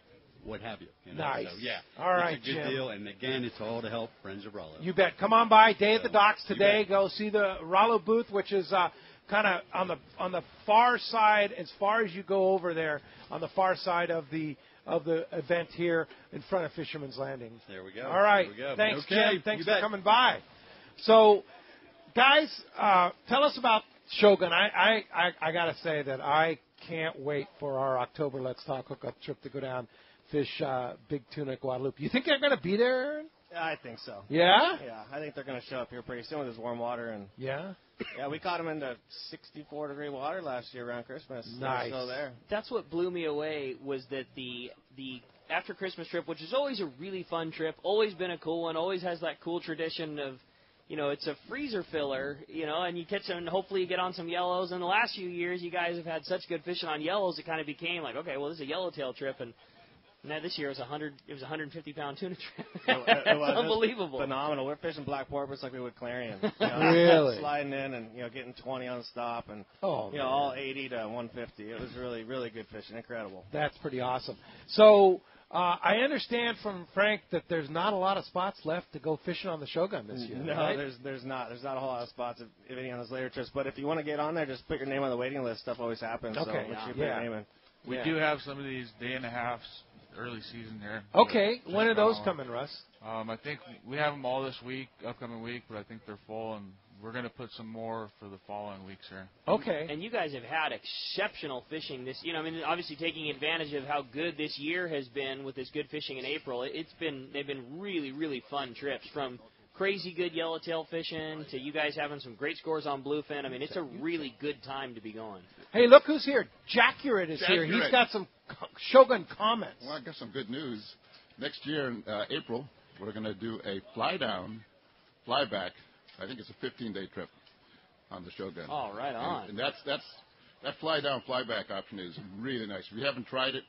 Speaker 12: what have you.
Speaker 2: Nice.
Speaker 12: So, yeah.
Speaker 2: All right,
Speaker 12: it's a good
Speaker 2: Jim.
Speaker 12: deal. And, again, it's all to help Friends of Rollo.
Speaker 2: You bet. Come on by. Day at the Docks today. Go see the Rollo booth, which is kind of on the far side, as far as you go over there, on the far side of the event here in front of Fisherman's Landing.
Speaker 12: There we go.
Speaker 2: All right.
Speaker 12: There we go.
Speaker 2: Thanks,
Speaker 12: okay.
Speaker 2: Jim. Thanks for coming by. So, guys, tell us about Shogun. I got to say that I can't wait for our October Let's Talk Hookup trip to go down fish Big Tuna Guadalupe. You think they're going to be there, Aaron?
Speaker 9: I think so.
Speaker 2: Yeah?
Speaker 9: Yeah, I think they're going to show up here pretty soon with this warm water. And
Speaker 2: yeah?
Speaker 9: Yeah, we caught them into 64-degree water last year around Christmas.
Speaker 2: Nice.
Speaker 9: They're still there.
Speaker 4: That's what blew me away was that the after Christmas trip, which is always a really fun trip, always been a cool one, always has that cool tradition of, it's a freezer filler, and you catch them, and hopefully you get on some yellows. And the last few years, you guys have had such good fishing on yellows, it kind of became like, okay, well, this is a yellowtail trip, and now this year it was a 150-pound tuna trip. That's unbelievable.
Speaker 9: Phenomenal. We're fishing black porpoise like we would clarion.
Speaker 2: Really?
Speaker 9: Sliding in and getting 20 on the stop and all 80 to 150. It was really, really good fishing. Incredible.
Speaker 2: That's pretty awesome. So I understand from Frank that there's not a lot of spots left to go fishing on the Shogun this year.
Speaker 9: No,
Speaker 2: right?
Speaker 9: there's not. There's not a whole lot of spots if any on those later trips. But if you want to get on there, just put your name on the waiting list. Stuff always happens.
Speaker 2: Okay.
Speaker 9: So make sure you put your name in.
Speaker 10: We do have some of these day and a halves early season here.
Speaker 2: Okay. When are those coming, Russ?
Speaker 10: I think we have them all this week, upcoming week, but I think they're full, and we're going to put some more for the following weeks here.
Speaker 2: Okay.
Speaker 4: And you guys have had exceptional fishing this. Obviously taking advantage of how good this year has been with this good fishing in April. They've been really, really fun trips, from crazy good yellowtail fishing to you guys having some great scores on bluefin. It's a really good time to be going.
Speaker 2: Hey, look who's here. Jack Urett is here. He's got some Shogun comments.
Speaker 13: Well, I got some good news. Next year in April, we're going to do a fly down, fly back. I think it's a 15-day trip on the Shogun.
Speaker 4: Oh, right on.
Speaker 13: And that fly down, fly back option is really nice. If you haven't tried it,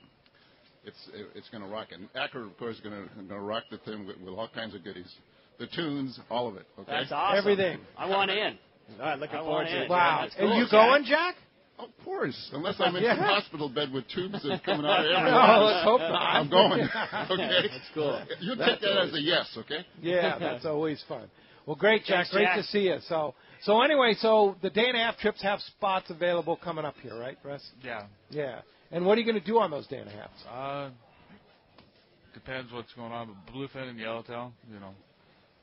Speaker 13: it's going to rock. And Acker, of course, is going to rock the thing with all kinds of goodies. The tunes, all of it. Okay.
Speaker 4: That's awesome.
Speaker 2: Everything.
Speaker 4: I want in.
Speaker 9: All right, looking forward to it.
Speaker 2: Wow.
Speaker 4: Cool,
Speaker 2: And you going, Jack?
Speaker 13: Of course, unless I'm in some hospital bed with tubes that are coming out of everywhere.
Speaker 2: No, let's hope not.
Speaker 13: I'm going. Okay.
Speaker 4: That's cool.
Speaker 13: You take that as a yes, okay?
Speaker 2: Yeah, that's always fun. Well, great, Jack.
Speaker 4: Thanks,
Speaker 2: Great
Speaker 4: Jack.
Speaker 2: to see you. So anyway, the day and a half trips have spots available coming up here, right, Russ?
Speaker 10: Yeah.
Speaker 2: Yeah. And what are you going to do on those day and a halves?
Speaker 10: Depends what's going on. But bluefin and yellowtail,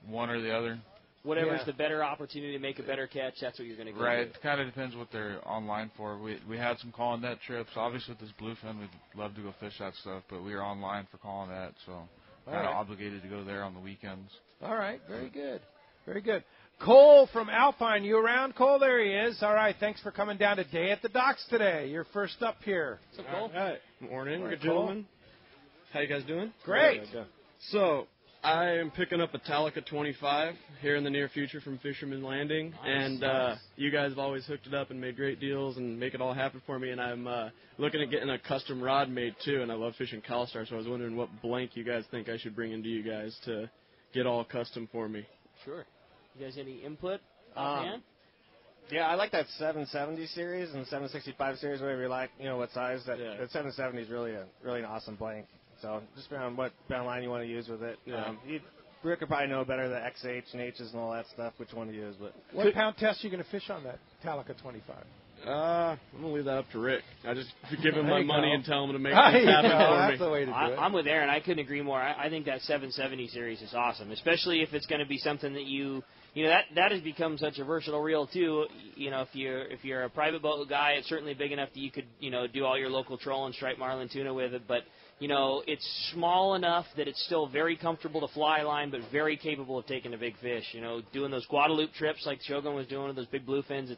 Speaker 10: one or the other.
Speaker 4: Whatever's the better opportunity to make a better catch, that's what you're going to go
Speaker 10: Right.
Speaker 4: do.
Speaker 10: It kind of depends what they're online for. We had some calling net trips. Obviously, with this bluefin, we'd love to go fish that stuff, but we are online for calling net, so kind of obligated to go there on the weekends.
Speaker 2: All right. Very good. Very good. Cole from Alpine, you around? Cole, there he is. All right. Thanks for coming down to Day at the Docks today. You're first up here.
Speaker 4: What's up, Cole?
Speaker 14: All right. Morning,
Speaker 2: Morning,
Speaker 14: good gentlemen. How you guys doing?
Speaker 2: Great.
Speaker 14: So, I am picking up a Talica 25 here in the near future from Fisherman Landing, and you guys have always hooked it up and made great deals and make it all happen for me, and I'm looking at getting a custom rod made too, and I love fishing CalStar, so I was wondering what blank you guys think I should bring into you guys to get all custom for me.
Speaker 4: Sure. You guys any input offhand?
Speaker 9: Yeah, I like that 770 series and 765 series, whatever you like, what size. That 770 is really an awesome blank. So just depending on what line you want to use with it. Rick could probably know better the XH and H's and all that stuff, which one to use. But
Speaker 2: what pound test are you going to fish on that Talica 25?
Speaker 14: I'm going to leave that up to Rick. I just give him my money and tell him to make it
Speaker 2: There you
Speaker 14: happen
Speaker 2: go.
Speaker 14: for
Speaker 2: That's
Speaker 14: me.
Speaker 2: the way to do it.
Speaker 4: I'm with Aaron. I couldn't agree more. I think that 770 series is awesome, especially if it's going to be something that that has become such a versatile reel too. If you're a private boat guy, it's certainly big enough that you could do all your local troll and striped marlin tuna with it. But it's small enough that it's still very comfortable to fly line, but very capable of taking a big fish. Doing those Guadalupe trips like Shogun was doing with those big bluefins.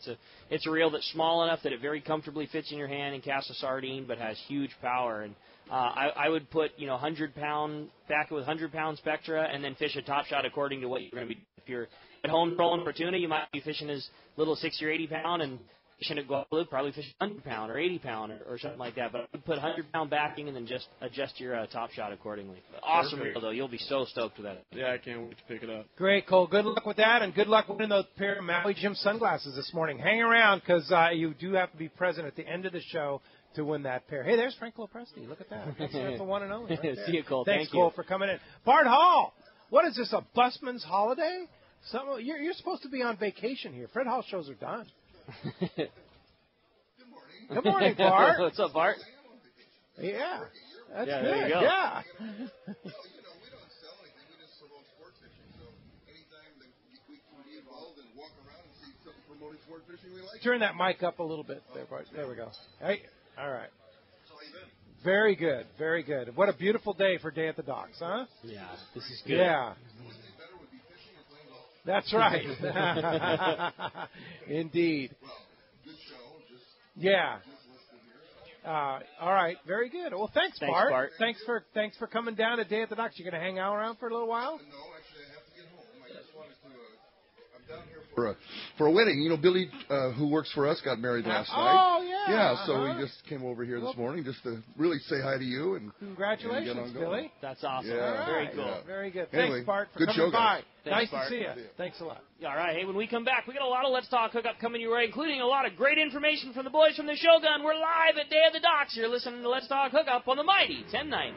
Speaker 4: It's a reel that's small enough that it very comfortably fits in your hand and casts a sardine, but has huge power. And I would put 100-pound back with 100-pound Spectra, and then fish a top shot according to what you're going to be. If you're at home trolling for tuna, you might be fishing as little 60 or 80 pound, and fishing at Guadalupe, probably fish 100-pound or 80-pound or something like that. But I would put 100-pound backing and then just adjust your top shot accordingly. Awesome reel, though. You'll be so stoked with that.
Speaker 14: Yeah, I can't wait to pick it up.
Speaker 2: Great, Cole. Good luck with that, and good luck winning those pair of Maui Jim sunglasses this morning. Hang around, because you do have to be present at the end of the show to win that pair. Hey, there's Frank Lopresti. Look at that. That's the one and only. Right there.
Speaker 4: See you, Cole.
Speaker 2: Thanks,
Speaker 4: Thank you.
Speaker 2: Cole, for coming in. Bart Hall, what is this, a busman's holiday? You're supposed to be on vacation here. Fred Hall shows are done. Good morning, Bart.
Speaker 4: What's up, Bart?
Speaker 2: Yeah, that's
Speaker 4: yeah,
Speaker 2: good.
Speaker 4: There you go.
Speaker 2: Yeah. Turn that mic up a little bit there, Bart. There we go. Hey, all right. Very good, very good. What a beautiful day for Day at the Docks, huh?
Speaker 4: Yeah, this is good.
Speaker 2: Yeah. That's right. Indeed. Yeah. All right. Very good. Well, thanks, Bart. Thanks for coming down to Day at the Docks. You going to hang out around for a little while?
Speaker 15: No, actually, I have to get home. I just wanted to. I'm down here for a wedding. You know, Billy, who works for us, got married last night.
Speaker 2: Oh, yeah.
Speaker 15: Yeah, so we just came over here this morning just to really say hi to you and
Speaker 2: congratulations,
Speaker 15: and
Speaker 2: Billy.
Speaker 4: That's awesome.
Speaker 15: Yeah,
Speaker 4: right. Very cool.
Speaker 15: Yeah.
Speaker 2: Very good.
Speaker 15: Anyway,
Speaker 2: thanks, Bart, for
Speaker 15: good
Speaker 2: coming
Speaker 15: show,
Speaker 2: by.
Speaker 15: guys.
Speaker 2: Nice
Speaker 4: Bart.
Speaker 2: to see you. Thanks a lot.
Speaker 4: All right. Hey, when we come back, we got a lot of Let's Talk Hookup coming your way, including a lot of great information from the boys from the Shogun. We're live at Day of the Docks. You're listening to Let's Talk Hookup on the Mighty 1090.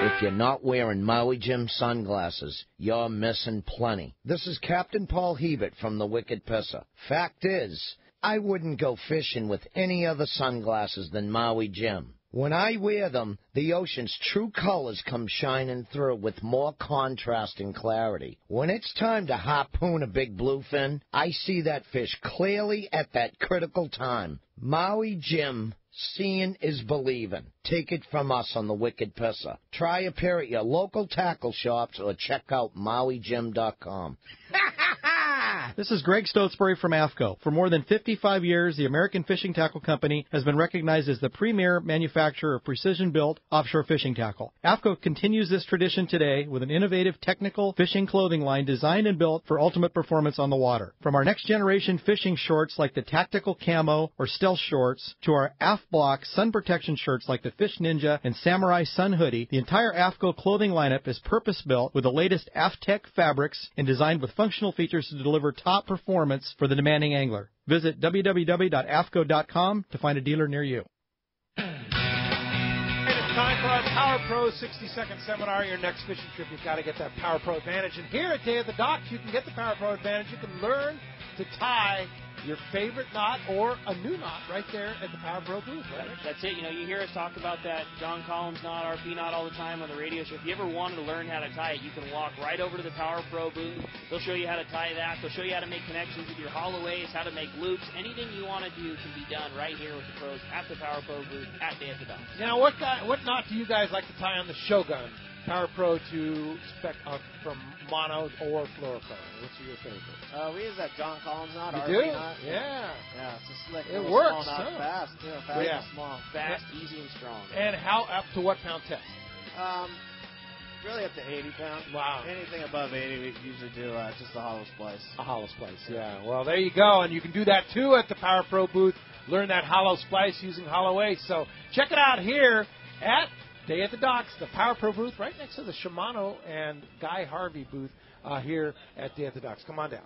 Speaker 16: If you're not wearing Maui Jim sunglasses, you're missing plenty. This is Captain Paul Hebert from the Wicked Pisser. Fact is, I wouldn't go fishing with any other sunglasses than Maui Jim. When I wear them, the ocean's true colors come shining through with more contrast and clarity. When it's time to harpoon a big bluefin, I see that fish clearly at that critical time. Maui Jim, seeing is believing. Take it from us on the Wicked Pisser. Try a pair at your local tackle shops or check out MauiJim.com.
Speaker 17: This is Greg Stotesbury from AFCO. For more than 55 years, the American Fishing Tackle Company has been recognized as the premier manufacturer of precision-built offshore fishing tackle. AFCO continues this tradition today with an innovative technical fishing clothing line designed and built for ultimate performance on the water. From our next-generation fishing shorts like the Tactical Camo or Stealth Shorts to our AF Block sun protection shirts like the Fish Ninja and Samurai Sun Hoodie, the entire AFCO clothing lineup is purpose-built with the latest AFTech fabrics and designed with functional features to deliver top performance for the demanding angler. Visit www.afco.com to find a dealer near you.
Speaker 2: It's time for our Power Pro 60-second seminar. Your next fishing trip, you've got to get that Power Pro Advantage. And here at Day at the Docks, you can get the Power Pro Advantage. You can learn to tie your favorite knot or a new knot right there at the Power Pro booth, right?
Speaker 4: That's it. You know, you hear us talk about that John Collins knot, RP knot all the time on the radio show. If you ever wanted to learn how to tie it, you can walk right over to the Power Pro booth. They'll show you how to tie that. They'll show you how to make connections with your holloways, how to make loops. Anything you want to do can be done right here with the pros at the Power Pro booth at Day at the Docks.
Speaker 2: Now, what knot do you guys like to tie on the Shogun? Power Pro to spec from mono or fluorophone. What's your favorite?
Speaker 9: We use that John Collins knot.
Speaker 2: You
Speaker 9: RP
Speaker 2: do?
Speaker 9: knot.
Speaker 2: Yeah.
Speaker 9: Yeah, it's a slick.
Speaker 2: It works.
Speaker 9: Small knot, fast. Yeah, fast and small.
Speaker 4: Fast, easy, and strong.
Speaker 2: And how up to what pound test?
Speaker 9: Really up to 80 pounds.
Speaker 2: Wow.
Speaker 9: Anything above 80, we usually do just a hollow splice.
Speaker 2: A hollow splice, yeah. Well, there you go, and you can do that too at the Power Pro booth. Learn that hollow splice using hollow ace. So check it out here at Day at the Docks, the Power Pro booth, right next to the Shimano and Guy Harvey booth here at Day at the Docks. Come on down.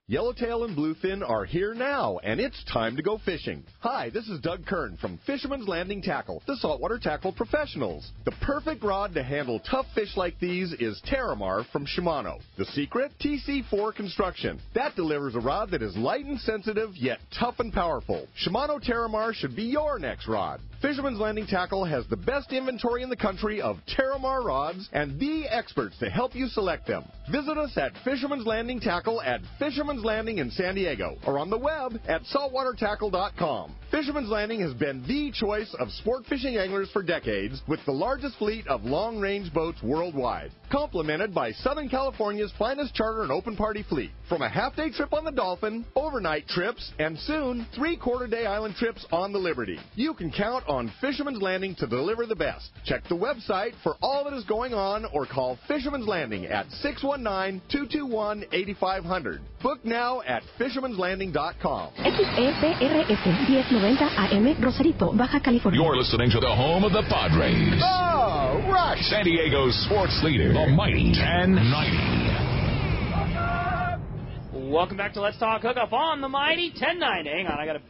Speaker 18: Yellowtail and Bluefin are here now, and it's time to go fishing. Hi, this is Doug Kern from Fisherman's Landing Tackle, the saltwater tackle professionals. The perfect rod to handle tough fish like these is Terramar from Shimano. The secret? TC4 construction. That delivers a rod that is light and sensitive, yet tough and powerful. Shimano Terramar should be your next rod. Fisherman's Landing Tackle has the best inventory in the country of Terramar rods and the experts to help you select them. Visit us at Fisherman's Landing Tackle at Fisherman's Landing in San Diego or on the web at saltwatertackle.com. Fisherman's Landing has been the choice of sport fishing anglers for decades, with the largest fleet of long-range boats worldwide, complemented by Southern California's finest charter and open party fleet. From a half-day trip on the Dolphin, overnight trips, and soon 3/4-day island trips on the Liberty. You can count on Fisherman's Landing to deliver the best. Check the website for all that is going on or call Fisherman's Landing at 619-221-8500. Book now at fishermanslanding.com.
Speaker 19: XEPRS 1090 AM, Rosarito, Baja California.
Speaker 20: You're listening to the home of the Padres.
Speaker 1: Oh, rush!
Speaker 20: San Diego's sports leader, the mighty 1090.
Speaker 4: Welcome back to Let's Talk Hookup on the mighty 1090. Hang on, I got to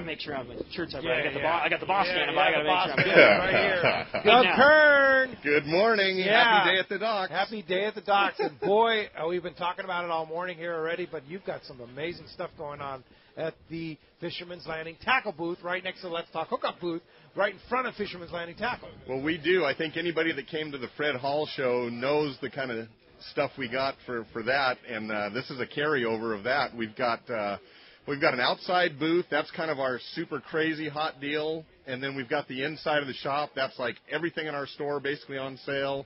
Speaker 4: make sure my shirt's up right. I got the boss standing by. I got to make sure I'm good.
Speaker 2: Right here. Doug Kern.
Speaker 1: Good morning. Happy day at the docks.
Speaker 2: Happy day at the docks. And boy, we've been talking about it all morning here already, but you've got some amazing stuff going on at the Fisherman's Landing Tackle booth right next to the Let's Talk Hookup booth, right in front of Fisherman's Landing Tackle.
Speaker 18: Well, we do. I think anybody that came to the Fred Hall show knows the kind of stuff we got for that, and this is a carryover of that. We've got an outside booth. That's kind of our super crazy hot deal, and then we've got the inside of the shop. That's like everything in our store basically on sale.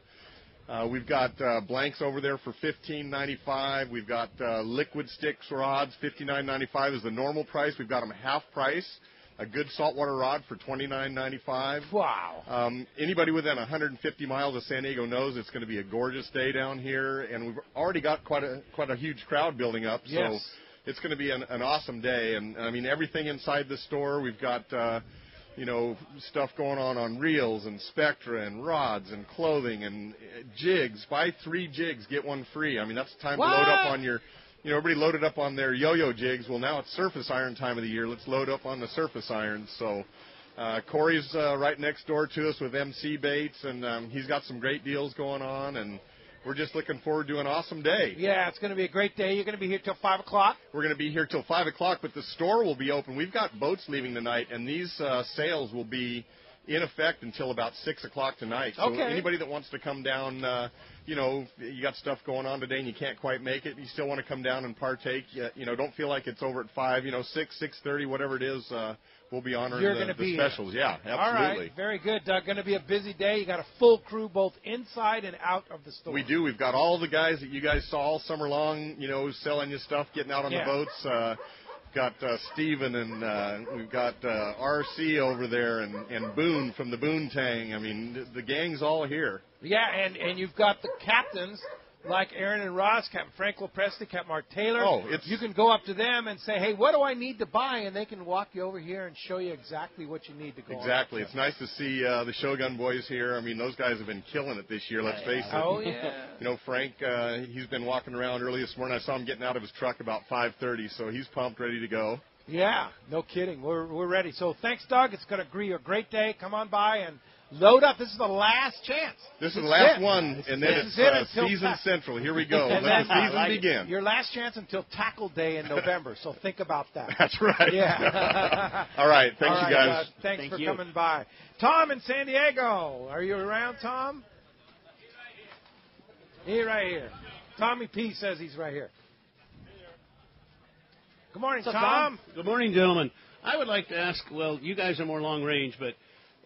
Speaker 18: We've got blanks over there for $15.95. We've got liquid sticks rods, $59.95 is the normal price. We've got them half price. A good saltwater rod for $29.95.
Speaker 2: Wow.
Speaker 18: Anybody within 150 miles of San Diego knows it's going to be a gorgeous day down here, and we've already got quite a huge crowd building up.
Speaker 2: Yes.
Speaker 18: So it's going to be an awesome day. And, I mean, everything inside the store, we've got, stuff going on reels and spectra and rods and clothing and jigs. Buy 3 jigs, get 1 free. I mean, that's the time to load up on your... everybody loaded up on their yo-yo jigs. Well, now it's surface iron time of the year. Let's load up on the surface irons. So Corey's right next door to us with MC Baits, and he's got some great deals going on, and we're just looking forward to an awesome day.
Speaker 2: Yeah, it's going to be a great day. You're going to be here till 5 o'clock?
Speaker 18: We're going to be here till 5 o'clock, but the store will be open. We've got boats leaving tonight, and these sales will be in effect until about 6 o'clock tonight. So anybody that wants to come down, you got stuff going on today and you can't quite make it, you still want to come down and partake, don't feel like it's over at 5, 6, 6:30, whatever it is, we'll be honoring the specials. Yeah, absolutely.
Speaker 2: All right, very good, Doug. Going to be a busy day. You got a full crew both inside and out of the store.
Speaker 18: We do. We've got all the guys that you guys saw all summer long, selling you stuff, getting out on the boats. Got Steven and we've got RC over there and Boone from the Boone Tang. I mean, the gang's all here.
Speaker 2: Yeah, and you've got the captains like Aaron and Ross, Captain Frank Lopresti, Captain Mark Taylor. You can go up to them and say, hey, what do I need to buy? And they can walk you over here and show you exactly what you need to go on.
Speaker 18: Exactly. It's nice to see the Shogun boys here. I mean, those guys have been killing it this year, let's face it.
Speaker 2: Oh, yeah.
Speaker 18: Frank, he's been walking around early this morning. I saw him getting out of his truck about 5:30, so he's pumped, ready to go.
Speaker 2: Yeah, no kidding. We're ready. So thanks, Doug. It's going to be a great day. Come on by and load up. This is the last chance.
Speaker 18: This is the last one, and then it's season central. Here we go. Let the season begin.
Speaker 2: Your last chance until Tackle Day in November, so think about that.
Speaker 18: That's right.
Speaker 2: Yeah.
Speaker 18: All right. Thanks, you guys.
Speaker 2: Thanks for coming by. Tom in San Diego. Are you around, Tom? He's right here. Tommy P says he's right here. Good morning, Tom.
Speaker 21: Good morning, gentlemen. I would like to ask, well, you guys are more long range, but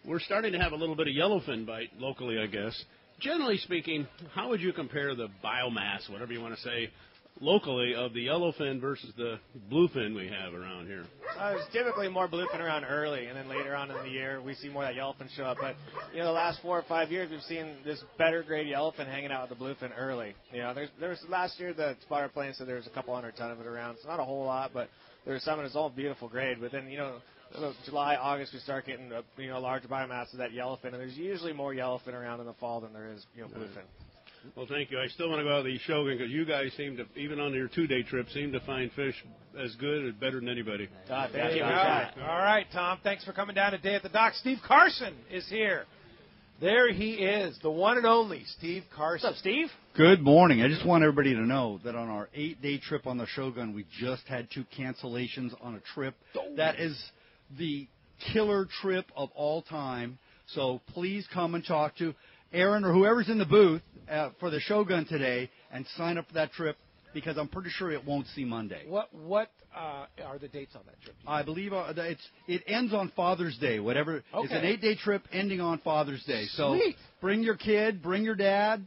Speaker 21: we're starting to have a little bit of yellowfin bite locally, I guess. Generally speaking, how would you compare the biomass, whatever you want to say, locally of the yellowfin versus the bluefin we have around here?
Speaker 9: There's typically more bluefin around early, and then later on in the year we see more of that yellowfin show up. But the last 4 or 5 years we've seen this better grade yellowfin hanging out with the bluefin early. There's last year the spotter plane said there was a couple 100 ton of it around. It's not a whole lot, but there's some, and it's all beautiful grade. But then July, August we start getting a larger biomass of that yellowfin, and there's usually more yellowfin around in the fall than there is bluefin.
Speaker 21: Well, thank you. I still want to go out with the Shogun because you guys seem to, even on your 2-day trip, seem to find fish as good or better than anybody.
Speaker 2: There you go. All right, Tom. Thanks for coming down today at the dock. Steve Carson is here. There he is, the one and only Steve Carson.
Speaker 4: What's up, Steve?
Speaker 22: Good morning. I just want everybody to know that on our 8-day trip on the Shogun, we just had 2 cancellations on a trip. That is the killer trip of all time. So please come and talk to Aaron or whoever's in the booth for the Shogun today and sign up for that trip. because I'm pretty sure it won't see Monday.
Speaker 5: What are the dates on that trip?
Speaker 22: I believe it ends on Father's Day. Whatever.
Speaker 5: Okay.
Speaker 22: It's an 8-day trip ending on Father's Day. So
Speaker 5: Sweet.
Speaker 22: bring your kid, bring your dad,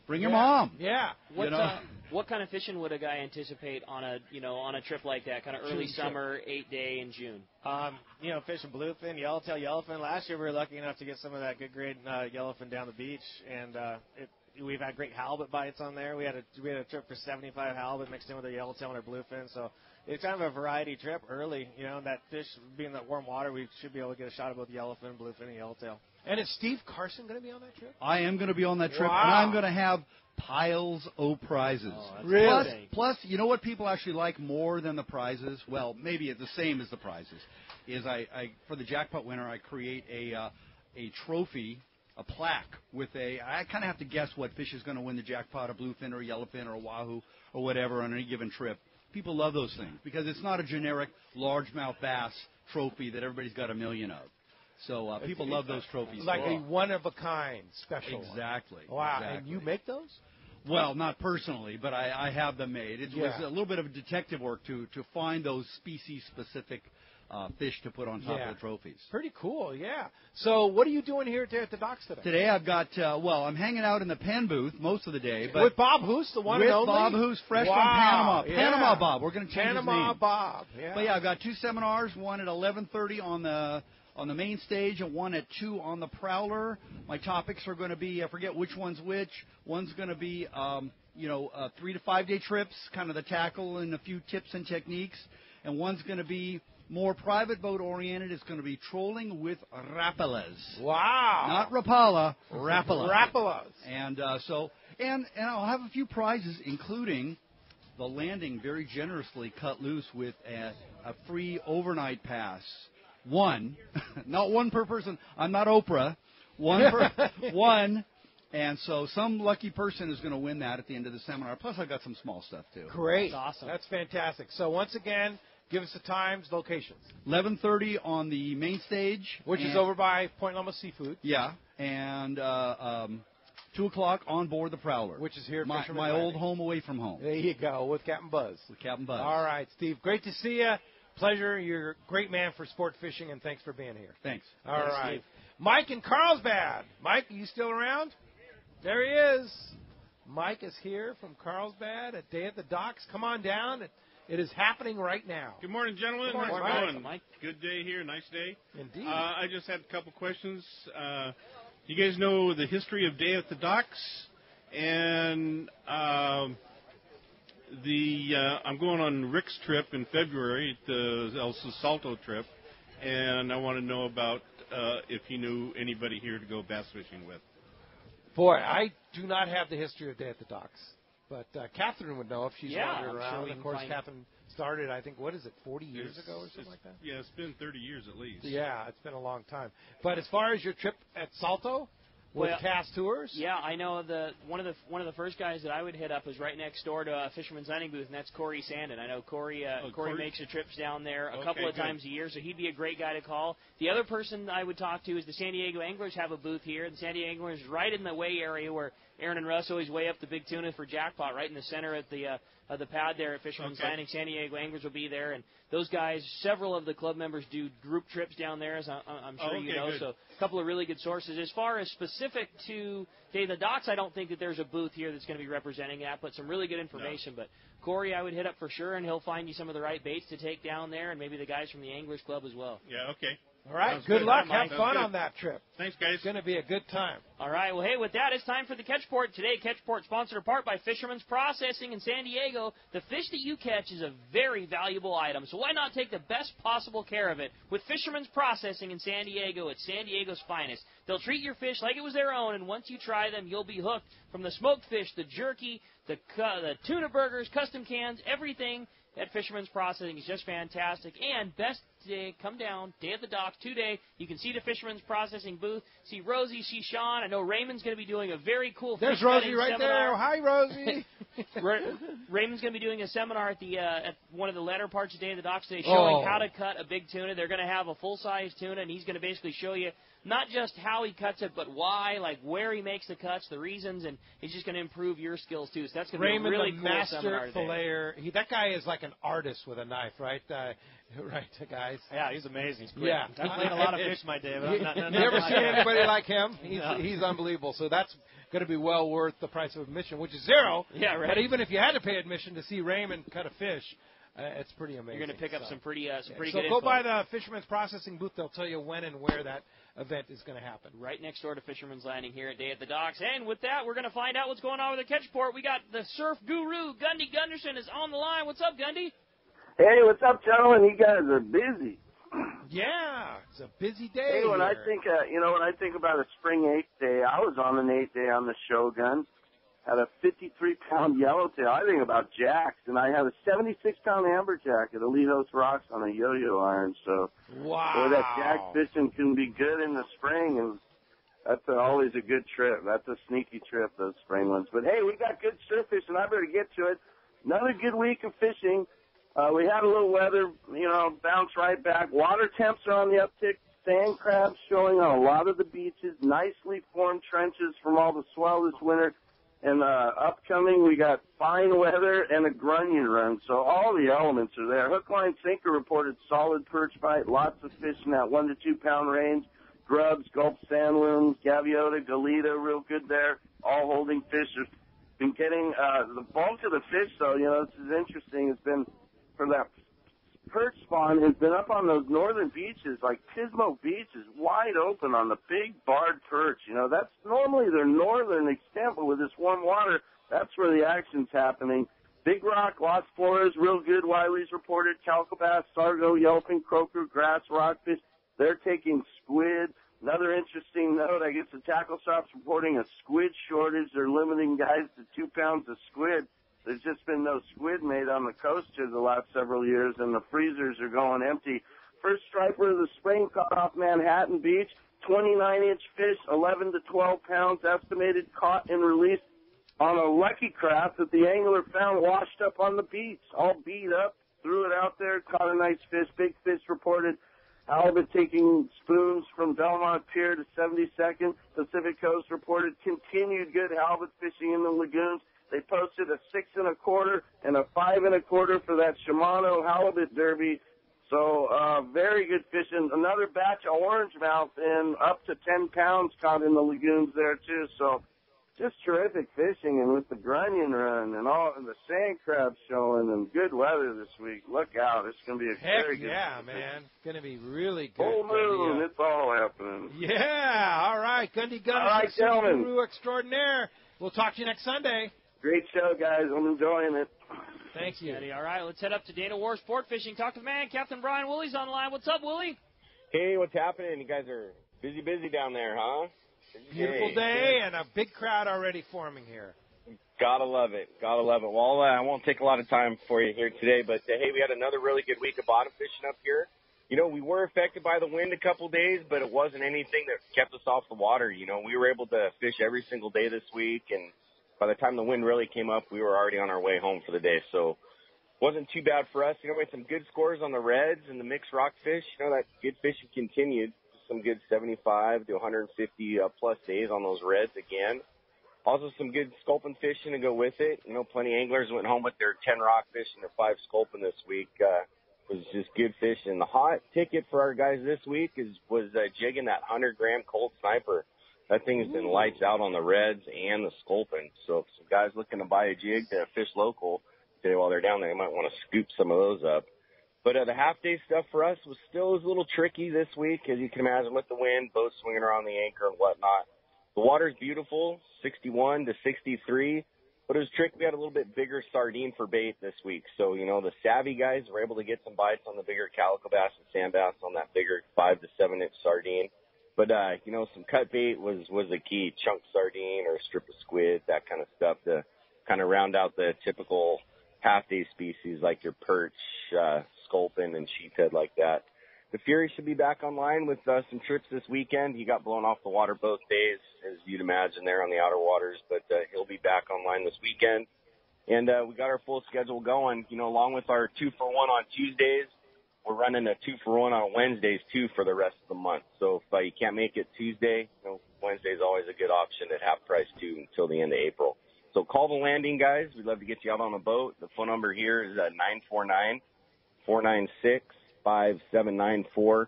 Speaker 22: bring your mom.
Speaker 5: Yeah.
Speaker 4: What kind of fishing would a guy anticipate on a trip like that? Kind of early summer, 8-day in June.
Speaker 9: Fishing bluefin, yellowtail, yellowfin. Last year we were lucky enough to get some of that good grade yellowfin down the beach, and we've had great halibut bites on there. We had a trip for 75 halibut mixed in with our yellowtail and our bluefin. So it's kind of a variety trip early. That fish being in that warm water, we should be able to get a shot of both yellowfin, bluefin, and yellowtail.
Speaker 5: And is Steve Carson going to be on that trip?
Speaker 22: I am going to be on that trip,
Speaker 5: Wow.
Speaker 22: and I'm going to have piles of prizes.
Speaker 5: Really?
Speaker 22: Plus, you know what people actually like more than the prizes? Well, maybe it's the same as the prizes. Is I for the jackpot winner, I create a trophy, a plaque with I kind of have to guess what fish is going to win the jackpot, a bluefin or a yellowfin or a wahoo or whatever on any given trip. People love those things because it's not a generic largemouth bass trophy that everybody's got a million of. So people love those trophies.
Speaker 5: Like a one-of-a-kind special one.
Speaker 22: Exactly.
Speaker 5: Wow.
Speaker 22: Exactly.
Speaker 5: And you make those?
Speaker 22: Well, not personally, but I have them made. It was
Speaker 5: Yeah.
Speaker 22: a little bit of detective work to find those species-specific fish to put on top of the trophies.
Speaker 5: Pretty cool, yeah. So what are you doing here at the docks today?
Speaker 22: Today I've got, I'm hanging out in the pen booth most of the day. But
Speaker 5: with Bob Hoos, the one
Speaker 22: with
Speaker 5: and only?
Speaker 22: Bob Hoos, fresh
Speaker 5: Wow,
Speaker 22: from Panama.
Speaker 5: yeah.
Speaker 22: Panama Bob. We're going to change his
Speaker 5: Panama
Speaker 22: name.
Speaker 5: Bob, yeah.
Speaker 22: But yeah, I've got 2 seminars, one at 11:30 on the main stage and one at 2 on the Prowler. My topics are going to be, I forget which one's which. One's going to be, 3 to 5 day trips, kind of the tackle and a few tips and techniques. And one's going to be more private boat oriented. It's going to be trolling with Rapalas.
Speaker 5: Wow.
Speaker 22: Not Rapala, Rapalas.
Speaker 5: Rapalas.
Speaker 22: And and I'll have a few prizes, including the landing very generously cut loose with a free overnight pass. One, not one per person. I'm not Oprah. One. And so some lucky person is going to win that at the end of the seminar. Plus, I've got some small stuff, too.
Speaker 5: Great.
Speaker 4: That's awesome.
Speaker 5: That's fantastic. So once again, give us the times, locations.
Speaker 22: 11:30 on the main stage.
Speaker 5: Which is over by Point Loma Seafood.
Speaker 22: Yeah. And 2 o'clock on board the Prowler.
Speaker 5: Which is here at
Speaker 22: my
Speaker 5: Fisherman's
Speaker 22: old
Speaker 5: Landing.
Speaker 22: home away from home.
Speaker 5: There you go, with Captain Buzz.
Speaker 22: With Captain Buzz.
Speaker 5: All right, Steve. Great to see you. Pleasure. You're a great man for sport fishing, and thanks for being here.
Speaker 22: Thanks.
Speaker 5: All
Speaker 22: Thanks,
Speaker 5: right.
Speaker 22: Steve.
Speaker 5: Mike in Carlsbad. Mike, are you still around? There he is. Mike is here from Carlsbad at Day at the Docks. Come on down. It is happening right now.
Speaker 6: Good morning, gentlemen.
Speaker 5: Good morning,
Speaker 6: How's it
Speaker 5: Mike.
Speaker 6: going?
Speaker 5: Mike.
Speaker 6: Good day here. Nice day.
Speaker 5: Indeed.
Speaker 6: I just had a couple questions. You guys know the history of Day at the Docks, and I'm going on Rick's trip in February, the El Salto trip, and I want to know about if you knew anybody here to go bass fishing with.
Speaker 5: Boy, I do not have the history of Day at the Docks, but Catherine would know if she's wandering
Speaker 4: I'm
Speaker 5: around.
Speaker 4: sure we
Speaker 5: Of
Speaker 4: can
Speaker 5: course,
Speaker 4: find-
Speaker 5: Catherine started, I think, 40 years ago or something like that?
Speaker 6: Yeah, it's been 30 years at least.
Speaker 5: Yeah, it's been a long time. But as far as your trip at Salto with
Speaker 4: Well,
Speaker 5: Cast Tours?
Speaker 4: Yeah, I know one of the first guys that I would hit up is right next door to a Fisherman's Landing booth, and that's Corey Sandin. I know Corey
Speaker 6: Corey?
Speaker 4: makes the trips down there a
Speaker 6: Okay,
Speaker 4: couple of
Speaker 6: good.
Speaker 4: times a year, so he'd be a great guy to call. The other person I would talk to is the San Diego Anglers have a booth here. The San Diego Anglers is right in the way area where Aaron and Russ always weigh up the big tuna for jackpot, right in the center of the pad there at Fisherman's
Speaker 6: Okay.
Speaker 4: Landing. San Diego Anglers will be there, and those guys, several of the club members do group trips down there, as I'm sure you
Speaker 6: okay,
Speaker 4: know.
Speaker 6: good.
Speaker 4: So a couple of really good sources. As far as specific to Day of the Docks, I don't think that there's a booth here that's going to be representing that, but some really good information. But Corey, I would hit up for sure, and he'll find you some of the right baits to take down there, and maybe the guys from the Anglers Club as well.
Speaker 6: Yeah, okay.
Speaker 5: All right,
Speaker 6: Sounds
Speaker 5: good luck.
Speaker 6: Sounds
Speaker 5: Have fun
Speaker 6: good.
Speaker 5: on that trip.
Speaker 6: Thanks, guys.
Speaker 5: It's going to be a good time.
Speaker 4: All right, well, hey, with that, it's time for the Catchport. Today, Catchport sponsored in part by Fisherman's Processing in San Diego. The fish that you catch is a very valuable item, so why not take the best possible care of it with Fisherman's Processing in San Diego? It's San Diego's finest. They'll treat your fish like it was their own, and once you try them, you'll be hooked. From the smoked fish, the jerky, the tuna burgers, custom cans, everything at Fisherman's Processing is just fantastic. And best today. Come down, Day at the Docks, 2-day. You can see the Fisherman's Processing booth, see Rosie, see Sean. I know Raymond's going to be doing a very cool
Speaker 5: There's
Speaker 4: fish
Speaker 5: Rosie
Speaker 4: cutting
Speaker 5: right
Speaker 4: seminar.
Speaker 5: there. Hi, Rosie.
Speaker 4: Raymond's going to be doing a seminar at one of the latter parts of Day at the Docks today showing how to cut a big tuna. They're going to have a full-size tuna, and he's going to basically show you not just how he cuts it, but why, like where he makes the cuts, the reasons, and he's just going to improve your skills, too. So that's going to be a really
Speaker 5: the
Speaker 4: cool seminar
Speaker 5: master filleter. That guy is like an artist with a knife, right? Right, guys?
Speaker 9: Yeah, he's amazing.
Speaker 5: Yeah.
Speaker 9: I've played a lot of fish in my day. But
Speaker 5: you never seen anybody like him? He's unbelievable. So that's going to be well worth the price of admission, which is $0.
Speaker 4: Yeah, right.
Speaker 5: But even if you had to pay admission to see Raymond cut a fish, it's pretty amazing.
Speaker 4: You're going to pick up some pretty good
Speaker 5: So
Speaker 4: info.
Speaker 5: go by the Fisherman's Processing booth. They'll tell you when and where that event is going to happen.
Speaker 4: Right next door to Fisherman's Landing here at Day at the Docks. And with that, we're going to find out what's going on with the catch port. We got the surf guru, Gundy Gunderson, is on the line. What's up, Gundy?
Speaker 7: Hey, what's up, gentlemen? You guys are busy.
Speaker 5: Yeah, it's a busy day.
Speaker 7: Hey, when I
Speaker 5: here.
Speaker 7: think, when I think about a spring 8-day, I was on an 8-day on the Shogun. Had a 53-pound yellowtail. I think about jacks, and I had a 76-pound amberjack at Elite Host Rocks on a yo-yo iron. So, boy, that jack fishing can be good in the spring, and that's always a good trip. That's a sneaky trip, those spring ones. But, hey, we got good surf fishing. I better get to it. Another good week of fishing. We had a little weather, bounce right back. Water temps are on the uptick. Sand crabs showing on a lot of the beaches. Nicely formed trenches from all the swell this winter. And upcoming, we got fine weather and a grunion run. So all the elements are there. Hook, line, sinker reported solid perch bite. Lots of fish in that 1 to 2 pound range. Grubs, gulp sandworms, gaviota, galita, real good there. All holding fish. Been getting the bulk of the fish, though. This is interesting. It's been for that perch spawn has been up on those northern beaches, like Pismo Beach is wide open on the big barred perch. That's normally their northern extent, but with this warm water, that's where the action's happening. Big Rock, Las Flores, real good. Wiley's reported calico bass, sargo, yelping, croaker, grass, rockfish. They're taking squid. Another interesting note, I guess the tackle shop's reporting a squid shortage. They're limiting guys to 2 pounds of squid. There's just been no squid made on the coast here the last several years, and the freezers are going empty. First striper of the spring caught off Manhattan Beach, 29-inch fish, 11 to 12 pounds, estimated, caught and released on a lucky craft that the angler found washed up on the beach, all beat up, threw it out there, caught a nice fish. Big fish reported. Halibut taking spoons from Belmont Pier to 72nd. Pacific Coast reported continued good halibut fishing in the lagoons. They posted a 6 1/4 and a 5 1/4 for that Shimano halibut derby. So very good fishing. Another batch of orangemouth and up to 10 pounds caught in the lagoons there too. So just terrific fishing, and with the grunion run and all, and the sand crabs showing, and good weather this week. Look out! It's going to be a very good.
Speaker 5: Yeah, man, going to be really good.
Speaker 7: Full moon, it's all happening.
Speaker 5: Yeah, all right, Gundy Gunderson,
Speaker 7: all right, gentlemen,
Speaker 5: guru extraordinaire. We'll talk to you next Sunday.
Speaker 7: Great show, guys. I'm enjoying it.
Speaker 5: Thank you.
Speaker 4: Eddie. All right, let's head up to Dana War Sport Fishing. Talk to the man, Captain Brian Woolley's on the line. What's up, Woolley?
Speaker 8: Hey, what's happening? You guys are busy down there, huh?
Speaker 5: Beautiful day and a big crowd already forming here.
Speaker 8: Gotta love it. Well, I won't take a lot of time for you here today, but hey, we had another really good week of bottom fishing up here. We were affected by the wind a couple days, but it wasn't anything that kept us off the water. We were able to fish every single day this week, and by the time the wind really came up, we were already on our way home for the day. So wasn't too bad for us. We had some good scores on the reds and the mixed rockfish. That good fishing continued. Some good 75 to 150 plus days on those reds again. Also some good sculpin fishing to go with it. Plenty of anglers went home with their 10 rockfish and their 5 sculpin this week. Was just good fishing. The hot ticket for our guys this week was jigging that 100-gram Colt Sniper. That thing has been lights out on the reds and the sculpin. So if some guys looking to buy a jig to fish local today while they're down there, they might want to scoop some of those up. But the half-day stuff for us was still a little tricky this week, as you can imagine, with the wind, boats swinging around the anchor and whatnot. The water's beautiful, 61 to 63, but it was tricky. We had a little bit bigger sardine for bait this week. So, the savvy guys were able to get some bites on the bigger calico bass and sand bass on that bigger 5 to 7-inch sardine. But, some cut bait was a key, chunk sardine or a strip of squid, that kind of stuff to kind of round out the typical half-day species like your perch, sculpin, and sheephead like that. the Fury should be back online with some trips this weekend. He got blown off the water both days, as you'd imagine, there on the outer waters, but he'll be back online this weekend. And we got our full schedule going. You know, along with our 2-for-1 on Tuesdays, we're running a 2-for-1 on Wednesdays, too, for the rest of the month. So if you can't make it Tuesday, you know, Wednesday's always a good option at half price, too, until the end of April. So call the landing, guys. We'd love to get you out on a boat. The phone number here is 949-496-5794, or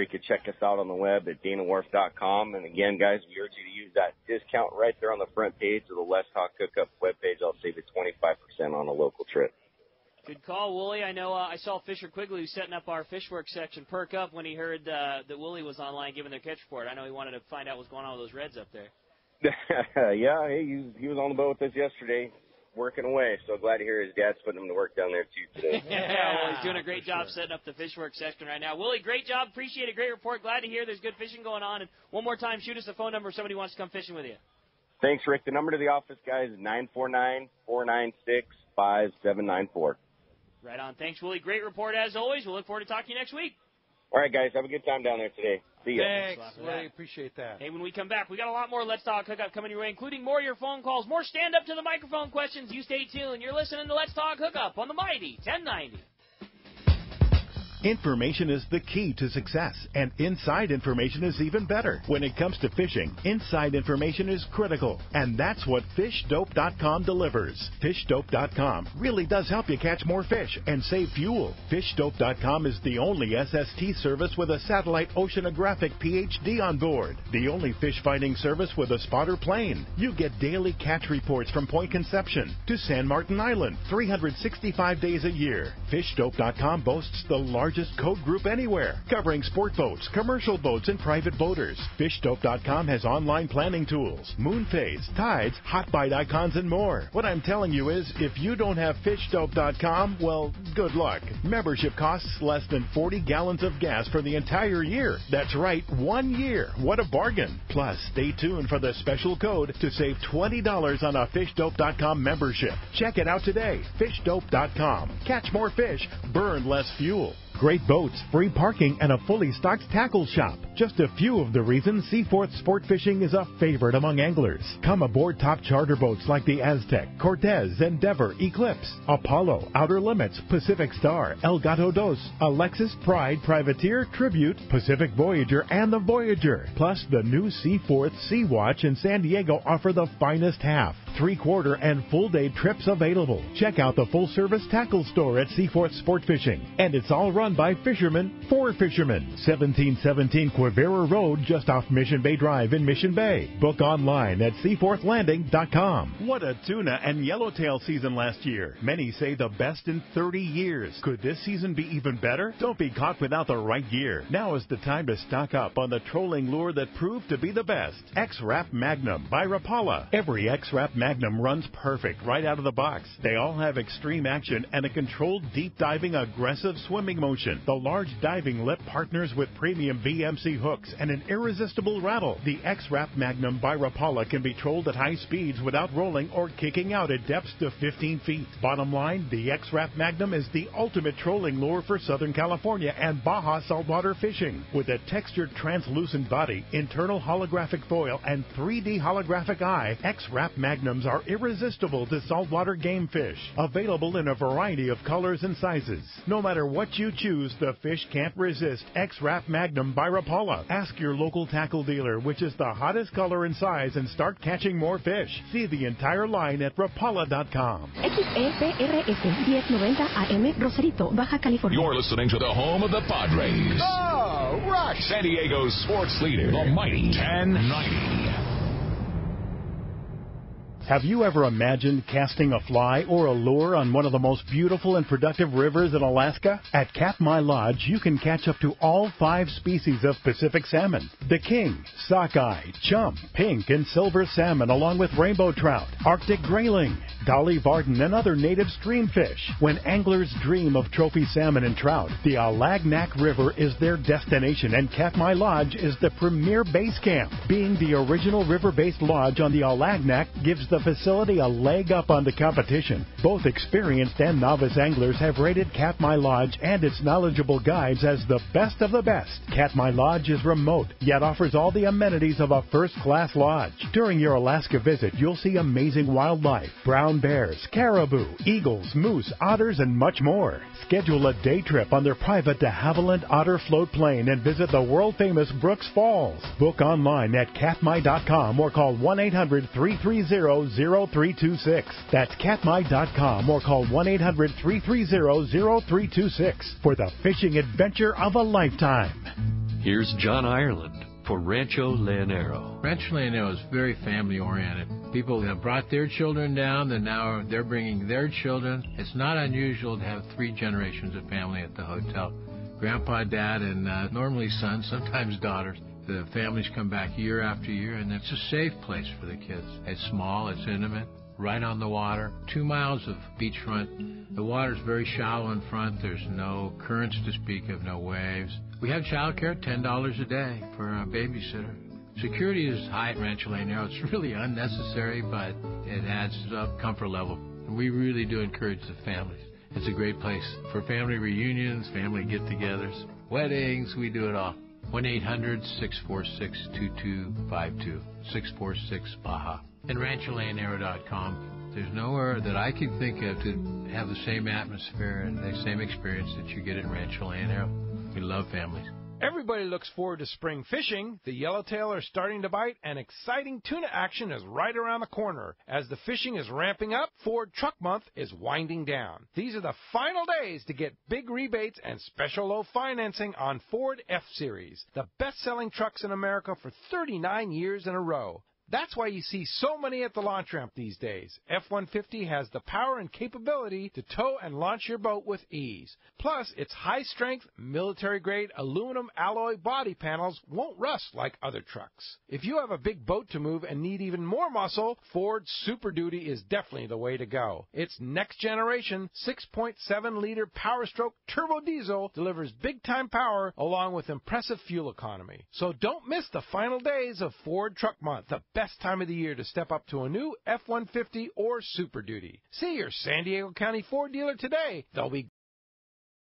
Speaker 8: you could check us out on the web at danawharf.com. And again, guys, we urge you to use that discount right there on the front page of the Let's Talk Hookup webpage. I'll save you 25% on a local trip.
Speaker 4: Good call, Wooly. I know I saw Fisher Quigley who's setting up our Fishworks section perk up when he heard that Wooly was online giving their catch report. I know he wanted to find out what's going on with those reds up there.
Speaker 8: Yeah, he was on the boat with us yesterday, working away. So glad to hear his dad's putting him to work down there, too, today.
Speaker 4: Well, he's doing a great job setting up the Fishworks section right now. Wooly, great job. Appreciate it. Great report. Glad to hear there's good fishing going on. And one more time, shoot us a phone number if somebody wants to come fishing with you.
Speaker 8: Thanks, Rick. The number to the office, guys, is 949-496-5794.
Speaker 4: Right on. Thanks, Wooly. Great report as always. We'll look forward to talking to you next week.
Speaker 8: All right, guys. Have a good time down there today. See ya.
Speaker 5: Thanks, Wooly. Appreciate that.
Speaker 4: Hey, when we come back, we got a lot more Let's Talk Hookup coming your way, including more of your phone calls, more stand-up to the microphone questions. You stay tuned. You're listening to Let's Talk Hookup on the Mighty 1090.
Speaker 3: Information is the key to success, and inside information is even better. When it comes to fishing, inside information is critical, and that's what FishDope.com delivers. FishDope.com really does help you catch more fish and save fuel. FishDope.com is the only SST service with a satellite oceanographic PhD on board, the only fish finding service with a spotter plane. You get daily catch reports from Point Conception to San Martin Island, 365 days a year. FishDope.com boasts the largest code group anywhere, covering sport boats, commercial boats, and private boaters. FishDope.com has online planning tools, moon phase, tides, hot bite icons, and more. What I'm telling you is, if you don't have FishDope.com, well, good luck. Membership costs less than 40 gallons of gas for the entire year. That's right, 1 year. What a bargain. Plus, stay tuned for the special code to save $20 on a FishDope.com membership. Check it out today. FishDope.com. Catch more fish, burn less fuel. Great boats, free parking, and a fully stocked tackle shop. Just a few of the reasons Seaforth Sport Fishing is a favorite among anglers. Come aboard top charter boats like the Aztec, Cortez, Endeavor, Eclipse, Apollo, Outer Limits, Pacific Star, El Gato Dos, Alexis, Pride, Privateer, Tribute, Pacific Voyager, and the Voyager. Plus, the new Seaforth Sea Watch in San Diego offer the finest half, 3/4, and full-day trips available. Check out the full-service tackle store at Seaforth Sport Fishing. And it's all run by fishermen for fishermen. 1717 Quivira Road, just off Mission Bay Drive in Mission Bay. Book online at seaforthlanding.com. What a tuna and yellowtail season last year. Many say the best in 30 years. Could this season be even better? Don't be caught without the right gear. Now is the time to stock up on the trolling lure that proved to be the best. X-Rap Magnum by Rapala. Every X-Rap Magnum runs perfect right out of the box. They all have extreme action and a controlled deep diving aggressive swimming motion. The large diving lip partners with premium VMC hooks and an irresistible rattle. The X-Rap Magnum by Rapala can be trolled at high speeds without rolling or kicking out at depths to 15 feet. Bottom line, the X-Rap Magnum is the ultimate trolling lure for Southern California and Baja saltwater fishing. With a textured translucent body, internal holographic foil, and 3D holographic eye, X-Rap Magnums are irresistible to saltwater game fish. Available in a variety of colors and sizes. No matter what you choose, the fish can't resist X-Rap Magnum by Rapala. Ask your local tackle dealer which is the hottest color and size and start catching more fish. See the entire line at rapala.com.
Speaker 19: XEPRS 1090 AM, Rosarito, Baja California.
Speaker 20: You're listening to the home of the Padres.
Speaker 1: Oh, rush!
Speaker 20: San Diego's sports leader, the Mighty 1090.
Speaker 3: Have you ever imagined casting a fly or a lure on one of the most beautiful and productive rivers in Alaska? At Katmai Lodge, you can catch up to all 5 species of Pacific salmon. The king, sockeye, chump, pink, and silver salmon, along with rainbow trout, Arctic grayling, dolly varden, and other native stream fish. When anglers dream of trophy salmon and trout, the Alagnac River is their destination, and Katmai Lodge is the premier base camp. Being the original river-based lodge on the Alagnac gives the facility a leg up on the competition. Both experienced and novice anglers have rated Katmai Lodge and its knowledgeable guides as the best of the best. Katmai Lodge is remote, yet offers all the amenities of a first-class lodge. During your Alaska visit, you'll see amazing wildlife, brown bears, caribou, eagles, moose, otters, and much more. Schedule a day trip on their private de Havilland Otter Float Plane and visit the world-famous Brooks Falls. Book online at katmai.com or call 1-800-330-0326. That's katmai.com or call 1-800-330-0326 for the fishing adventure of a lifetime.
Speaker 11: Here's John Ireland for Rancho Leonero.
Speaker 12: Rancho Leonero is very family-oriented. People have brought their children down, and now they're bringing their children. It's not unusual to have 3 generations of family at the hotel. Grandpa, Dad, and normally sons, sometimes daughters. The families come back year after year, and it's a safe place for the kids. It's small, it's intimate, right on the water, 2 miles of beachfront. The water's very shallow in front. There's no currents to speak of, no waves. We have childcare, $10 a day for a babysitter. Security is high at Rancho Leonero. It's really unnecessary, but it adds up comfort level. And we really do encourage the families. It's a great place for family reunions, family get-togethers, weddings. We do it all. 1-800-646-2252, 646-BAJA. And RanchoLeonero.com. There's nowhere that I can think of to have the same atmosphere and the same experience that you get at Rancho Leonero. We love families.
Speaker 2: Everybody looks forward to spring fishing. The yellowtail are starting to bite, and exciting tuna action is right around the corner. As the fishing is ramping up, Ford Truck Month is winding down. These are the final days to get big rebates and special low financing on Ford F-Series, the best-selling trucks in America for 39 years in a row. That's why you see so many at the launch ramp these days. F-150 has the power and capability to tow and launch your boat with ease. Plus, its high-strength, military-grade aluminum alloy body panels won't rust like other trucks. If you have a big boat to move and need even more muscle, Ford Super Duty is definitely the way to go. Its next-generation 6.7-liter Power-Stroke turbo diesel delivers big-time power along with impressive fuel economy. So don't miss the final days of Ford Truck Month, the best time of the year to step up to a new F-150 or Super Duty. See your San Diego County Ford dealer today. They'll be